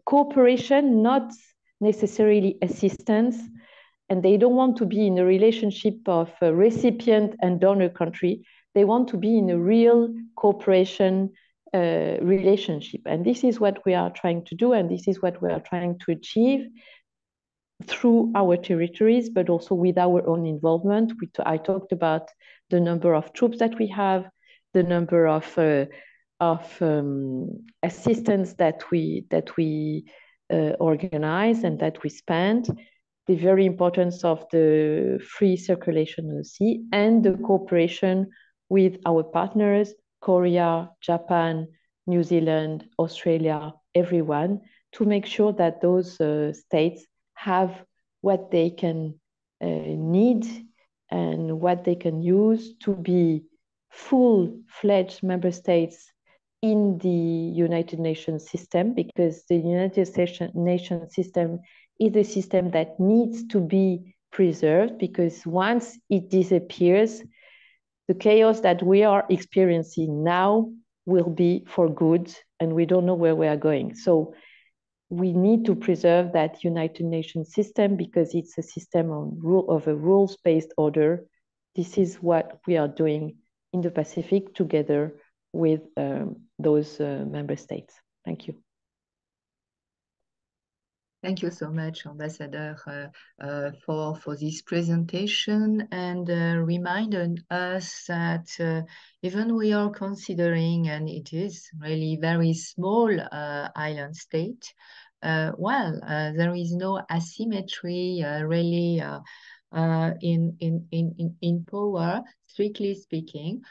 cooperation, not necessarily assistance. And they don't want to be in a relationship of a recipient and donor country. They want to be in a real cooperation relationship. And this is what we are trying to do. And this is what we are trying to achieve through our territories, but also with our own involvement. I talked about the number of troops that we have, the number of assistance that we organize and that we spend, the very importance of the free circulation on the sea, and the cooperation with our partners, Korea, Japan, New Zealand, Australia, everyone, to make sure that those states have what they can need and what they can use to be full-fledged member states in the United Nations system, because the United Nations system is a system that needs to be preserved, because once it disappears, the chaos that we are experiencing now will be for good, and we don't know where we are going. So we need to preserve that United Nations system, because it's a system of a rules-based order. This is what we are doing in the Pacific together with those member states. Thank you. Thank you so much, Ambassador, for this presentation and reminding us that even we are considering, and it is really very small island state, there is no asymmetry really in power, strictly speaking,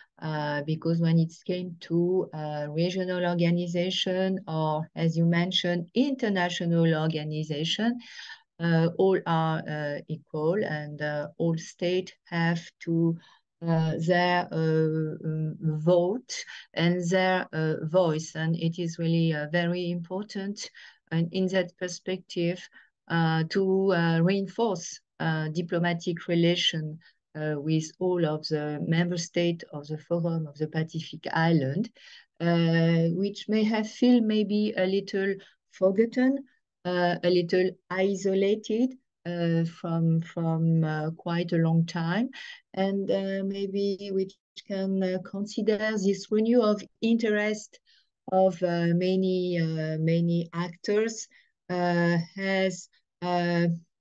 because when it came to regional organization or, as you mentioned, international organization, all are equal, and all states have to their vote and their voice, and it is really very important, and in that perspective, to reinforce diplomatic relation with all of the member states of the Forum of the Pacific Island, which may have feel maybe a little forgotten, a little isolated from quite a long time, and maybe which can consider this renewal of interest of many actors as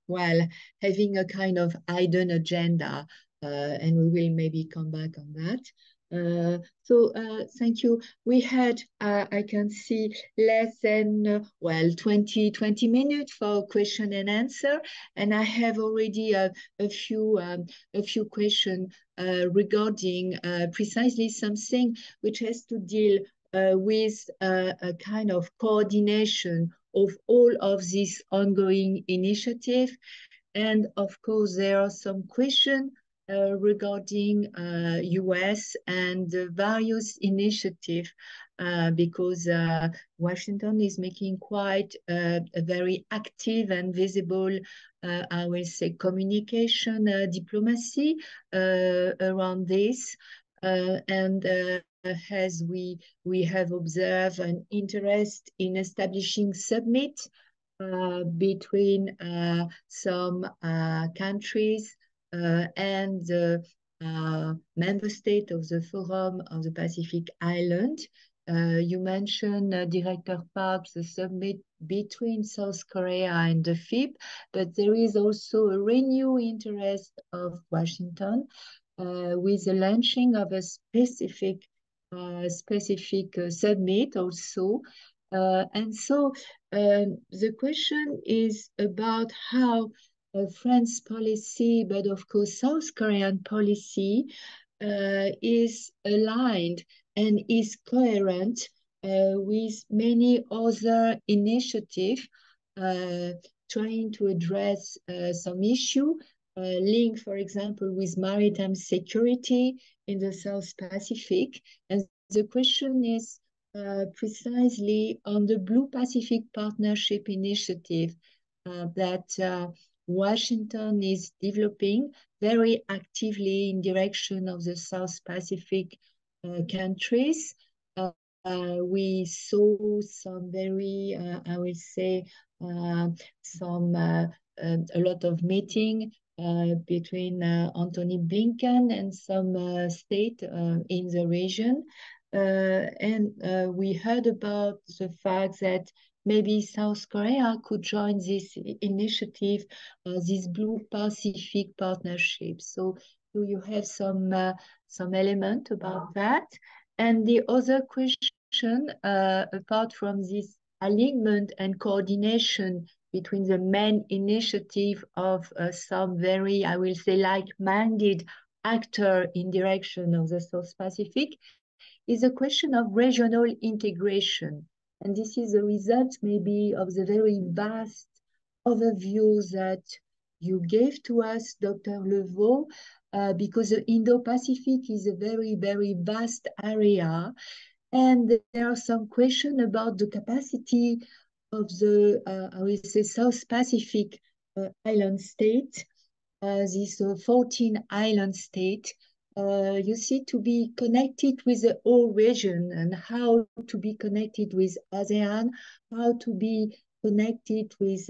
well, having a kind of hidden agenda, and we will maybe come back on that. Thank you. We had, I can see, less than, 20 minutes for question and answer. And I have already a few questions regarding precisely something which has to deal with a kind of coordination of all of this ongoing initiative. And of course, there are some questions regarding US and various initiatives, because Washington is making quite a very active and visible, I will say, communication diplomacy around this. As we have observed an interest in establishing summit between some countries and the member state of the Forum of the Pacific Island. You mentioned, Director Park, the summit between South Korea and the FIP, but there is also a renewed interest of Washington with the launching of a specific summit also. The question is about how France policy, but of course South Korean policy is aligned and is coherent with many other initiatives trying to address some issue linked, for example, with maritime security in the South Pacific. And the question is precisely on the Blue Pacific Partnership Initiative that Washington is developing very actively in direction of the South Pacific countries. We saw some very, I will say, a lot of meeting between Anthony Blinken and some state in the region. We heard about the fact that maybe South Korea could join this initiative, this Blue Pacific Partnership. So do you have some element about that? And the other question, apart from this alignment and coordination between the main initiative of some very, I will say, like-minded actor in direction of the South Pacific, is a question of regional integration. And this is a result maybe of the very vast overview that you gave to us, Dr. Leveau, because the Indo-Pacific is a very, very vast area. And there are some questions about the capacity of the, I will say, South Pacific island state, this 14 island state, you see, to be connected with the whole region, and how to be connected with ASEAN, how to be connected with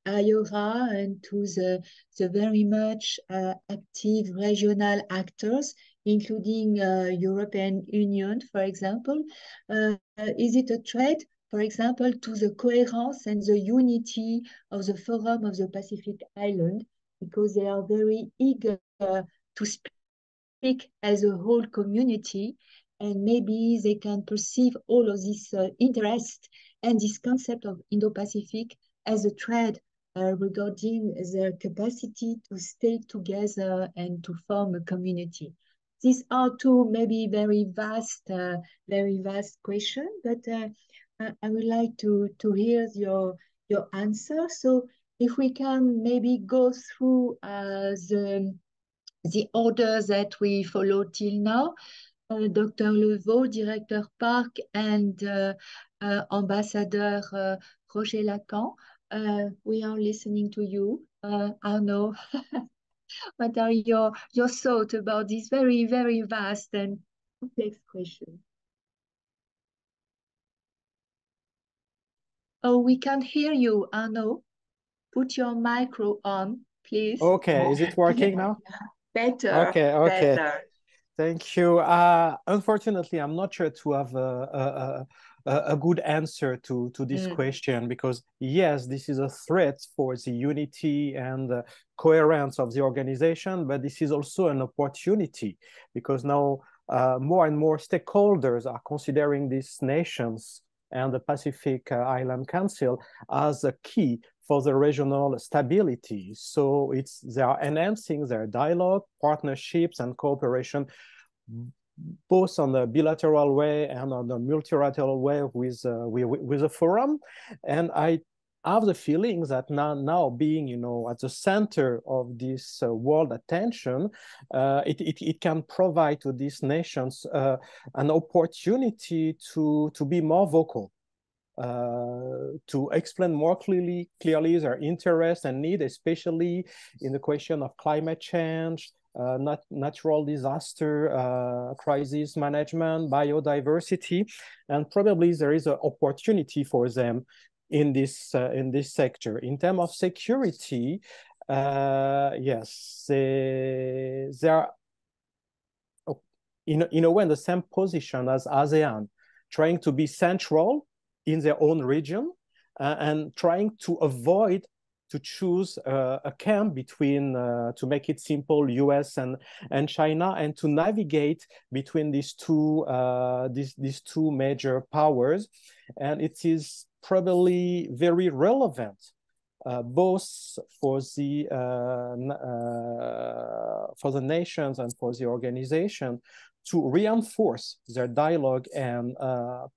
IORA and to the very much active regional actors, including European Union, for example. Is it a threat for example, to the coherence and the unity of the Forum of the Pacific Island, because they are very eager to speak as a whole community, and maybe they can perceive all of this interest and this concept of Indo-Pacific as a thread regarding their capacity to stay together and to form a community. These are two maybe very vast questions, but I would like to hear your answer. So if we can maybe go through the order that we follow till now, Dr. Leveau, Director Park, and Ambassador Roger-Lacan. We are listening to you. Arnaud, what are your thoughts about this very, very vast and complex question? Oh, we can't hear you, Arnaud. Put your micro on, please. Okay, is it working now? Better. Okay, okay. Better. Thank you. Unfortunately, I'm not sure to have a good answer to this question, because yes, this is a threat for the unity and coherence of the organization, but this is also an opportunity, because now more and more stakeholders are considering these nations and the Pacific Island Council as a key for the regional stability. So they are enhancing their dialogue, partnerships, and cooperation, both on the bilateral way and on the multilateral way with the forum. And I have the feeling that now being, at the center of this world attention, it can provide to these nations an opportunity to be more vocal, to explain more clearly their interest and need, especially in the question of climate change, natural disaster, crisis management, biodiversity, and probably there is an opportunity for them in this sector. In terms of security, yes, they are in a way in the same position as ASEAN, trying to be central in their own region and trying to avoid to choose a camp between, to make it simple, US and China, and to navigate between these two major powers. And it is probably very relevant, both for the nations and for the organization, to reinforce their dialogue and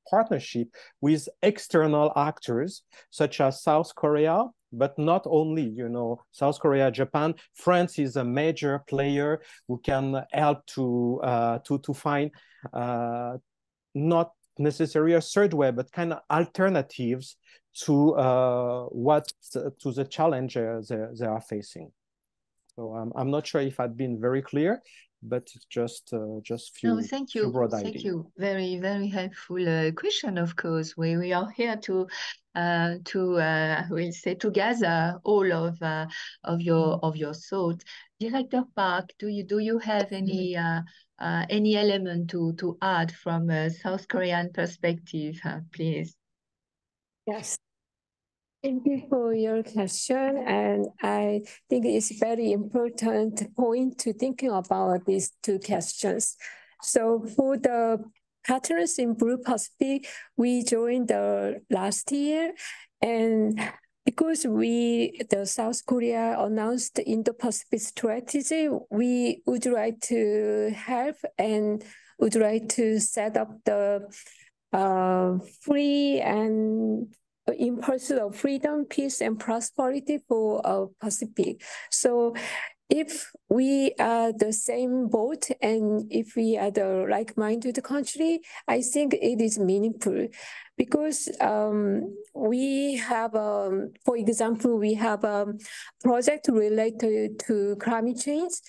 partnership with external actors such as South Korea, but not only, South Korea, Japan. France is a major player who can help to find not necessarily a third way, but kind of alternatives to the challenges they are facing. So I'm not sure if I've been very clear, but just few. No, thank you. Thank you. Very, very helpful question. Of course, we are here to we'll say together all of your thoughts. Director Park, do you have any element to add from a South Korean perspective, please? Yes. Thank you for your question, and I think it's a very important point to thinking about these two questions. So for the partners in Blue Pacific, we joined last year, and because the South Korea announced the Indo-Pacific strategy, we would like to help and would like to set up the free and in pursuit of freedom, peace, and prosperity for Pacific. So if we are the same boat and if we are the like-minded country, I think it is meaningful, because we have, for example, we have a project related to climate change,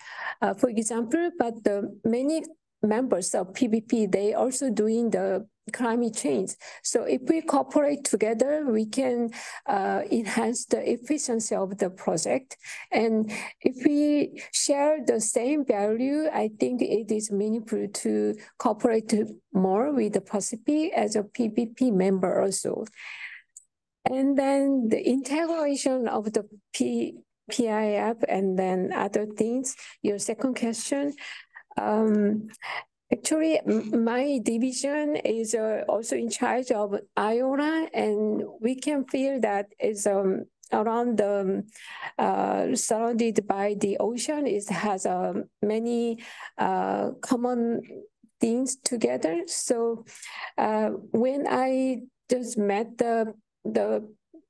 for example, but many members of PBP, they also doing the climate change. So if we cooperate together, we can enhance the efficiency of the project. And if we share the same value, I think it is meaningful to cooperate more with the Pacific as a PPP member also. And then the integration of the PIF and then other things, your second question. Actually, my division is also in charge of IORA, and we can feel that it's around the surrounded by the ocean. It has many common things together. So when I just met the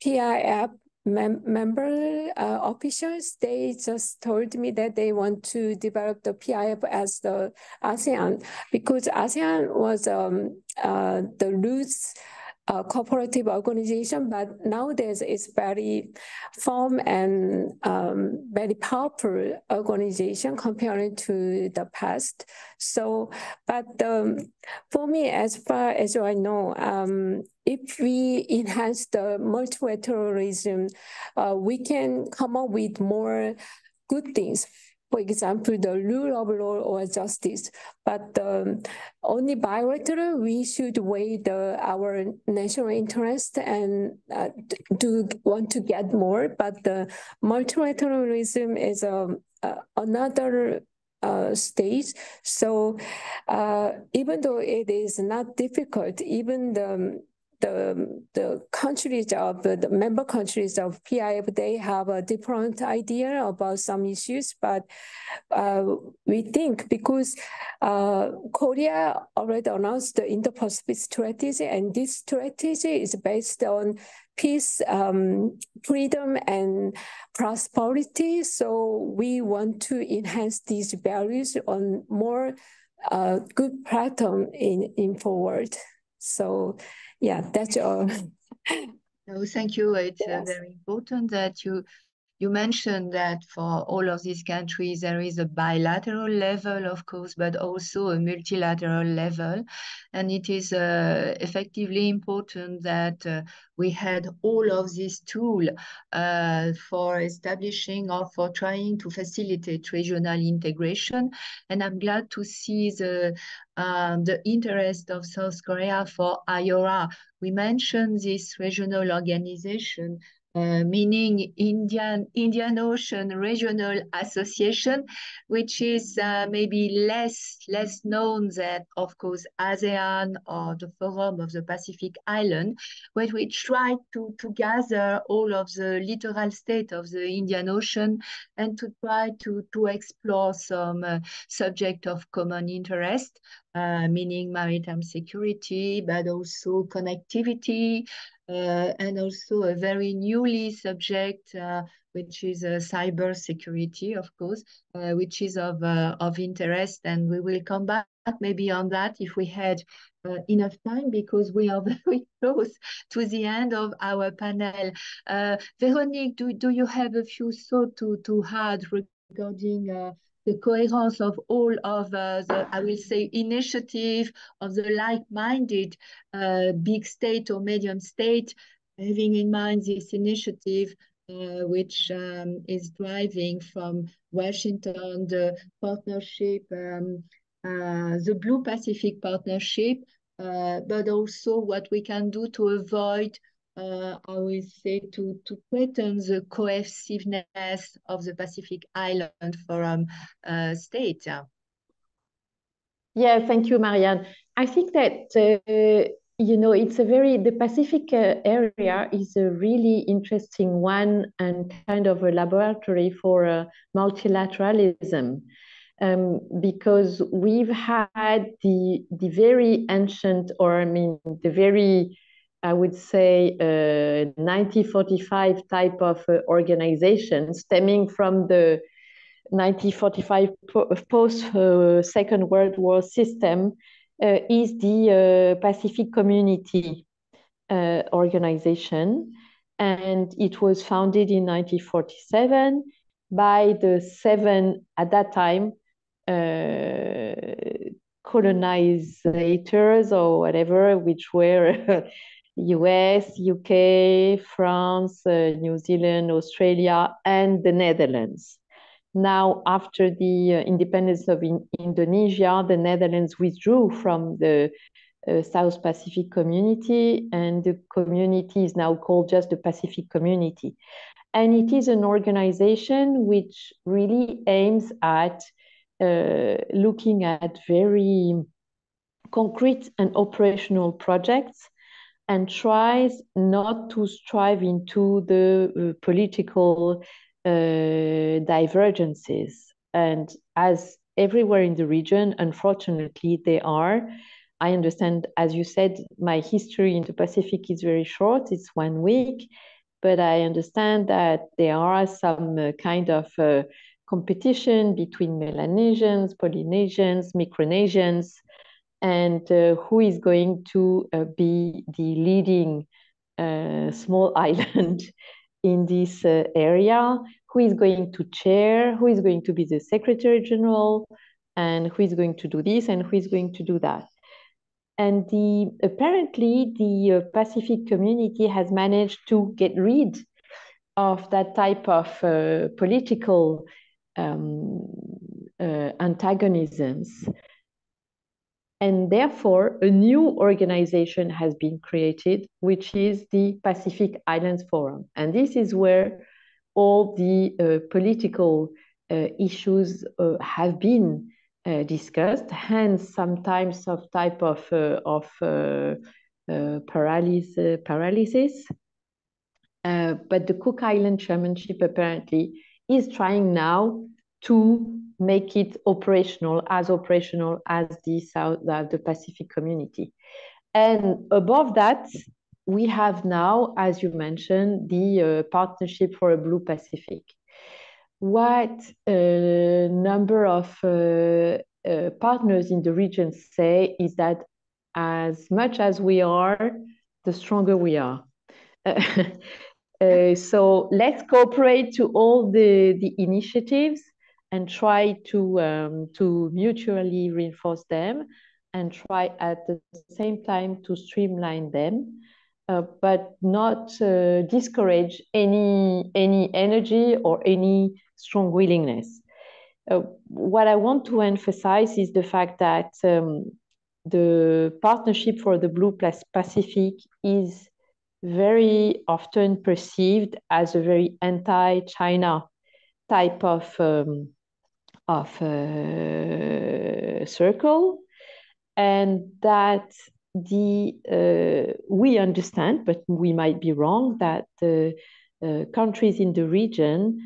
PIF member officials, they just told me that they want to develop the PIF as the ASEAN, because ASEAN was the roots cooperative organization, but nowadays it's very firm and very powerful organization compared to the past. So, but for me, as far as I know, if we enhance the multilateralism, we can come up with more good things. For example, the rule of law or justice. But only bilateral, we should weigh our national interest and do want to get more. But the multilateralism is another stage. So even though it is not difficult, even the countries of the member countries of PIF, they have a different idea about some issues, but we think because Korea already announced the Indo-Pacific strategy, and this strategy is based on peace, freedom, and prosperity. So we want to enhance these values on more good platform in forward. So yeah, that's all. No, thank you. It's Yes. very important that you mentioned that for all of these countries, there is a bilateral level, of course, but also a multilateral level. And it is effectively important that we had all of these tools for establishing or for trying to facilitate regional integration. And I'm glad to see the interest of South Korea for IORA. We mentioned this regional organization, meaning Indian Ocean Regional Association, which is maybe less known than, of course, ASEAN or the Forum of the Pacific Island, where we try to gather all of the littoral state of the Indian Ocean and to try to explore some subject of common interest, meaning maritime security, but also connectivity, and also a very newly subject, which is cyber security, of course, which is of interest. And we will come back maybe on that if we had enough time, because we are very close to the end of our panel. Véronique, do you have a few thoughts to add regarding the coherence of all of the, I will say, initiative of the like-minded big state or medium state, having in mind this initiative which is driving from Washington the partnership, the Blue Pacific Partnership, but also what we can do to avoid I will say to threaten the cohesiveness of the Pacific Island Forum state. Yeah, thank you, Marianne. I think that, you know, the Pacific area is a really interesting one and kind of a laboratory for multilateralism. Because we've had the very ancient, or I mean, the very, I would say, 1945 type of organization stemming from the 1945 post-Second World War system is the Pacific Community Organization. And it was founded in 1947 by the 7, at that time, colonizers or whatever, which were US, UK, France, New Zealand, Australia, and the Netherlands. Now, after the independence of Indonesia, the Netherlands withdrew from the South Pacific Community, and the community is now called just the Pacific Community. And it is an organization which really aims at looking at very concrete and operational projects, and tries not to strive into the political divergences. And as everywhere in the region, unfortunately, they are. I understand, as you said, my history in the Pacific is very short, it's 1 week, but I understand that there are some kind of competition between Melanesians, Polynesians, Micronesians, and who is going to be the leading small island in this area, who is going to chair, who is going to be the Secretary General, and who is going to do this and who is going to do that. And apparently the Pacific community has managed to get rid of that type of political antagonisms. And therefore, a new organization has been created, which is the Pacific Islands Forum. And this is where all the political issues have been discussed, hence sometimes of type of paralysis. But the Cook Island Chairmanship apparently is trying now to make it operational as the Pacific Community. And above that, we have now, as you mentioned, the Partnership for a Blue Pacific. What a number of partners in the region say is that as much as we are, the stronger we are. So let's cooperate to all the initiatives and try to mutually reinforce them, and try at the same time to streamline them, but not discourage any energy or any strong willingness. What I want to emphasize is the fact that the Partnership for the Blue Pacific is very often perceived as a very anti-China type of circle, and that we understand, but we might be wrong, that the countries in the region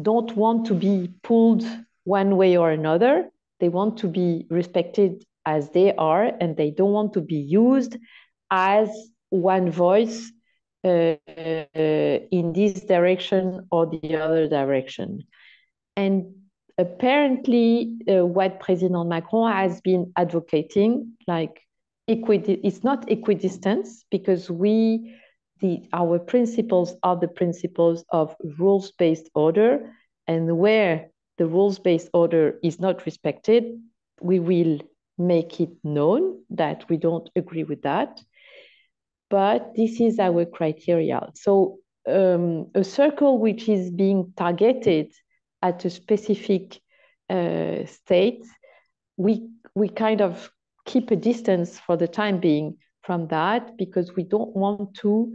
don't want to be pulled one way or another. They want to be respected as they are, and they don't want to be used as one voice in this direction or the other direction. And apparently what President Macron has been advocating, like it's not equidistance, because our principles are the principles of rules-based order, and where the rules-based order is not respected, we will make it known that we don't agree with that. But this is our criteria. So a circle which is being targeted at a specific state, we kind of keep a distance for the time being from that, because we don't want to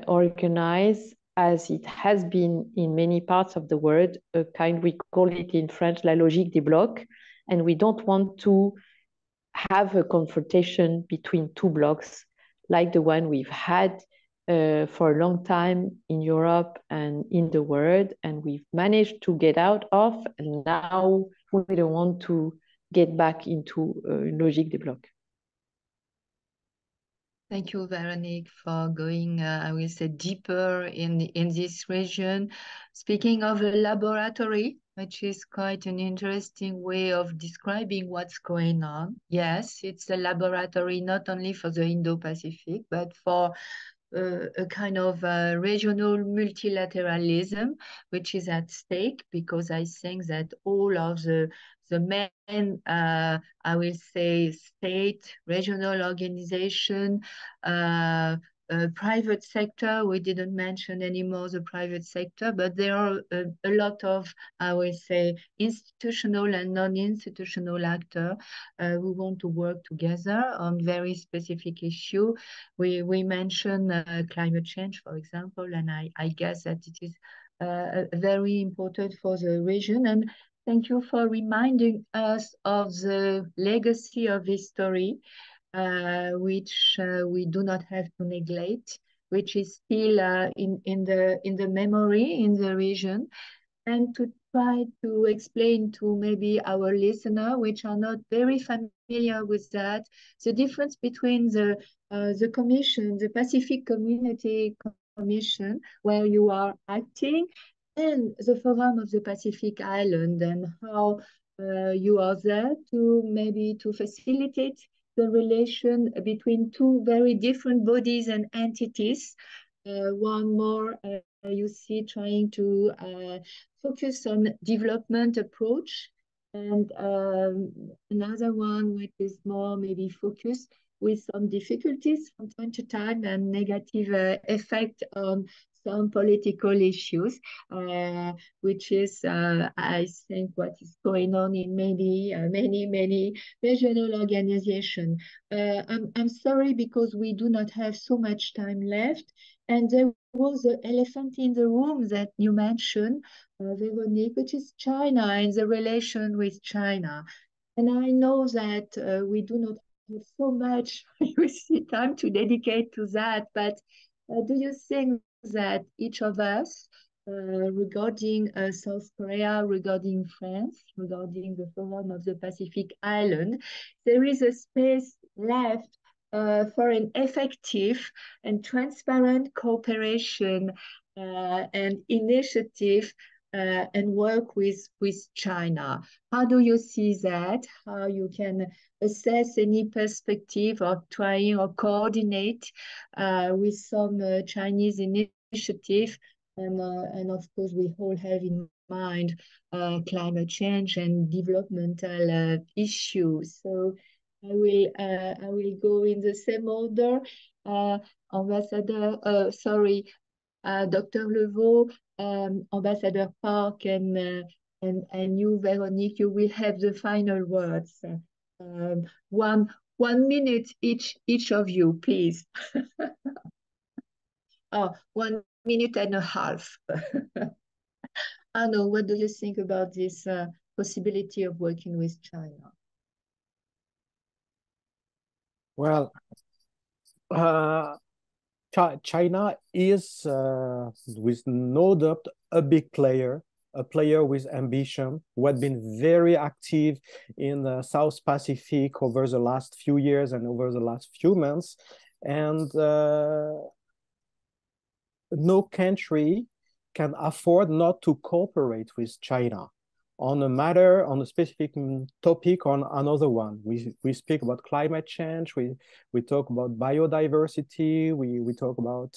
organize, as it has been in many parts of the world, a kind, we call it in French, la logique des blocs, and we don't want to have a confrontation between two blocks like the one we've had for a long time in Europe and in the world, and we've managed to get out of, and now we don't want to get back into logique des blocs. Thank you, Véronique, for going, I will say, deeper in this region. Speaking of a laboratory, which is quite an interesting way of describing what's going on. Yes, it's a laboratory not only for the Indo-Pacific, but for a kind of regional multilateralism, which is at stake, because I think that all of the the main, I will say, state, regional organization, private sector. We didn't mention anymore the private sector, but there are a lot of, I will say, institutional and non-institutional actors who want to work together on very specific issue. We mentioned climate change, for example, and I guess that it is very important for the region. And thank you for reminding us of the legacy of history, which we do not have to neglect, which is still in the memory in the region, and to try to explain to maybe our listener, which are not very familiar with that, the difference between the commission, the Pacific Community Commission, where you are acting, and the Forum of the Pacific Island, and how you are there to maybe to facilitate the relation between two very different bodies and entities. One more, you see, trying to focus on development approach, and another one which is more maybe focused with some difficulties from time to time and negative effect on some political issues, which is, I think, what is going on in many regional organizations. I'm sorry because we do not have so much time left, and there was an elephant in the room that you mentioned, Véronique, which is China and the relation with China. And I know that we do not have so much time to dedicate to that, but do you think that each of us, regarding South Korea, regarding France, regarding the Forum of the Pacific Island, there is a space left for an effective and transparent cooperation and initiative and work with China? How do you see that? How you can assess any perspective of trying or coordinate with some Chinese initiative? And of course, we all have in mind climate change and developmental issues. So I will go in the same order. Dr. Leveau, Ambassador Park, and you, Véronique, you will have the final words. 1 minute each of you, please. 1 minute and a half. Arnaud, what do you think about this possibility of working with China? Well, China is, with no doubt, a big player, a player with ambition, who had been very active in the South Pacific over the last few years and over the last few months. And no country can afford not to cooperate with China on a matter, on a specific topic, on another one. We speak about climate change, we talk about biodiversity, we talk about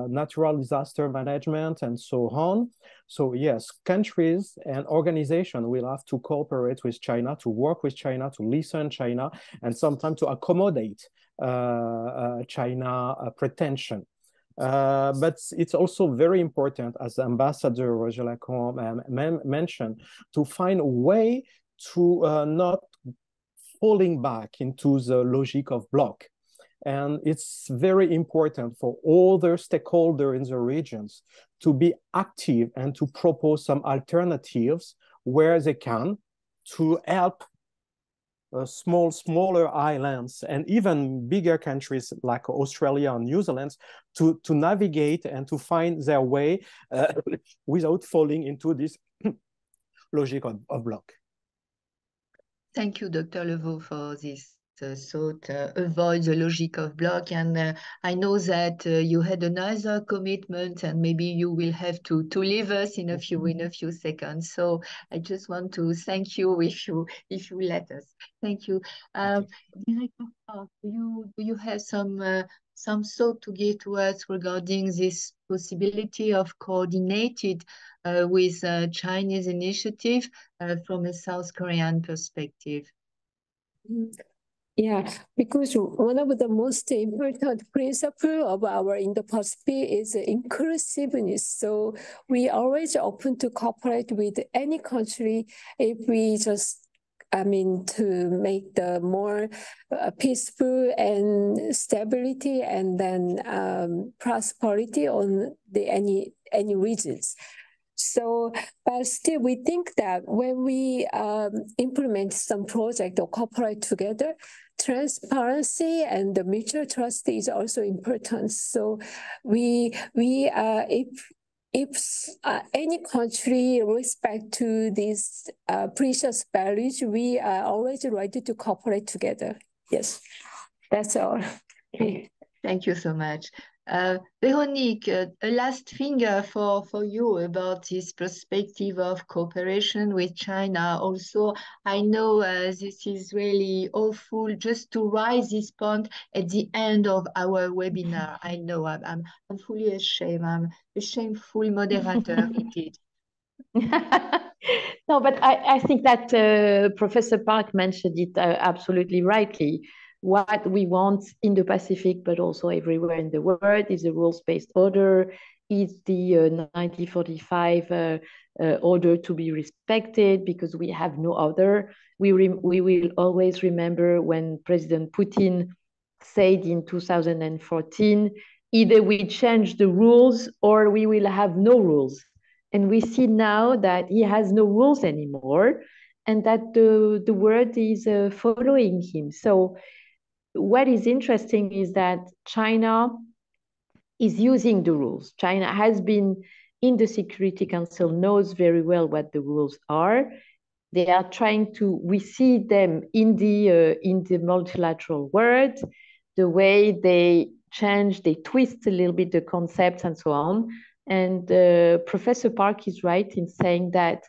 natural disaster management, and so on. So yes, countries and organizations will have to cooperate with China, to work with China, to listen China, and sometimes to accommodate China pretension. But it's also very important, as Ambassador Roger-Lacan mentioned, to find a way to not falling back into the logic of bloc. And it's very important for all the stakeholders in the regions to be active and to propose some alternatives where they can, to help smaller islands and even bigger countries like Australia and New Zealand to navigate and to find their way without falling into this logic of bloc. Thank you, Dr. Leveau, for this thought, avoid the logic of bloc. And I know that you had another commitment, and maybe you will have to leave us in a few seconds. So I just want to thank you if you let us. Thank you. Director Park, do you have some some thought to give to us regarding this possibility of coordinated with Chinese initiative from a South Korean perspective? Yeah, because one of the most important principles of our Indo-Pacific is inclusiveness. So we always open to cooperate with any country if we just, to make the more peaceful and stability and then prosperity on the any regions. So, but still, we think that when we implement some project or cooperate together, transparency and the mutual trust is also important. So, if any country respect to these precious values, we are always ready to cooperate together. Yes, that's all. Thank you so much. Véronique, a last thing for you about this perspective of cooperation with China. Also, I know this is really awful just to raise this point at the end of our webinar. I know I'm fully ashamed. I'm a shameful moderator indeed. No, but I think that Professor Park mentioned it absolutely rightly. What we want in the Pacific, but also everywhere in the world, is a rules-based order, is the 1945 order to be respected, because we have no other. We will always remember when President Putin said in 2014, either we change the rules or we will have no rules. And we see now that he has no rules anymore, and that the world is following him. So what is interesting is that China is using the rules. China has been in the Security Council, knows very well what the rules are. They are trying to, we see them in the multilateral world, the way they change, they twist a little bit the concepts and so on. And Professor Park is right in saying that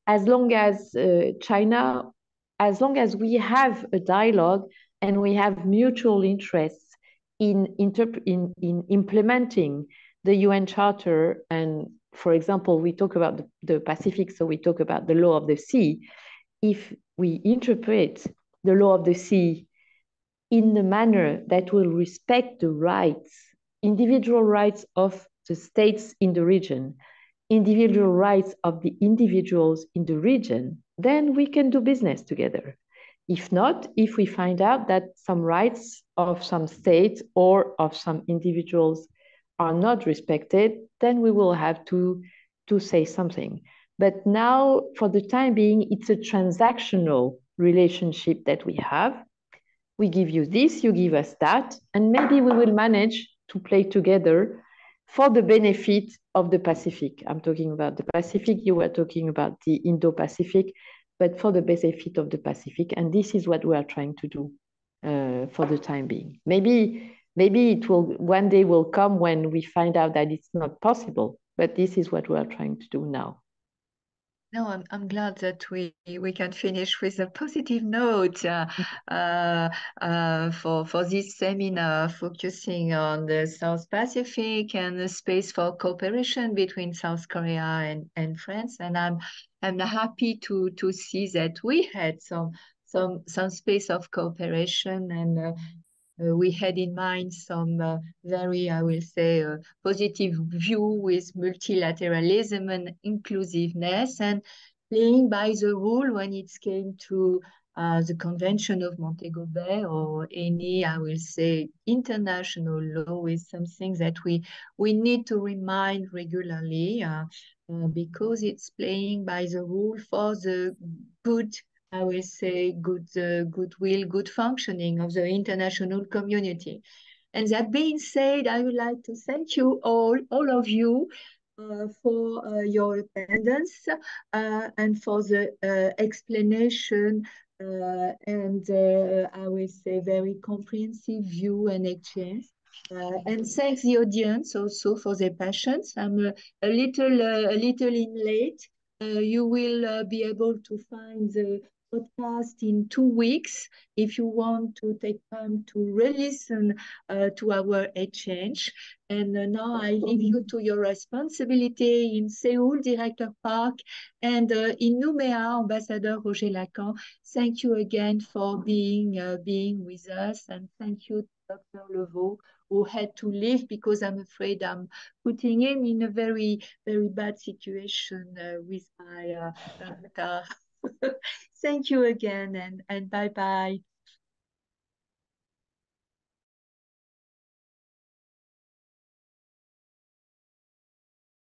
as long as China, as long as we have a dialogue and we have mutual interests in implementing the UN Charter, and for example, we talk about the Pacific, so we talk about the law of the sea. If we interpret the law of the sea in a manner that will respect the rights, individual rights of the states in the region, individual rights of the individuals in the region, then we can do business together. If not, if we find out that some rights of some states or of some individuals are not respected, then we will have to say something. But now, for the time being, it's a transactional relationship that we have. We give you this, you give us that, and maybe we will manage to play together for the benefit of the Pacific. I'm talking about the Pacific, you were talking about the Indo-Pacific, but for the benefit of the Pacific. And this is what we are trying to do for the time being. Maybe it will, one day will come when we find out that it's not possible, but this is what we are trying to do now. No, I'm glad that we can finish with a positive note for this seminar, focusing on the South Pacific and the space for cooperation between South Korea and France. And I'm happy to see that we had some space of cooperation, and we had in mind some very, I will say, positive view with multilateralism and inclusiveness, and playing by the rule when it came to the Convention of Montego Bay or any, I will say, international law, is something that we need to remind regularly because it's playing by the rule for the good, I will say, goodwill, good functioning of the international community. And that being said, I would like to thank you all of you, for your attendance and for the explanation and I will say very comprehensive view and exchange. And thanks the audience also for their patience. I'm a little in late. You will be able to find the podcast in 2 weeks if you want to take time to re-listen to our exchange. And now I leave you to your responsibility in Seoul, Director Park, and in Nouméa, Ambassador Roger-Lacan. Thank you again for being with us, and thank you, Dr. Leveau, who had to leave because I'm afraid I'm putting him in a very, very bad situation with my car. Thank you again, and bye-bye.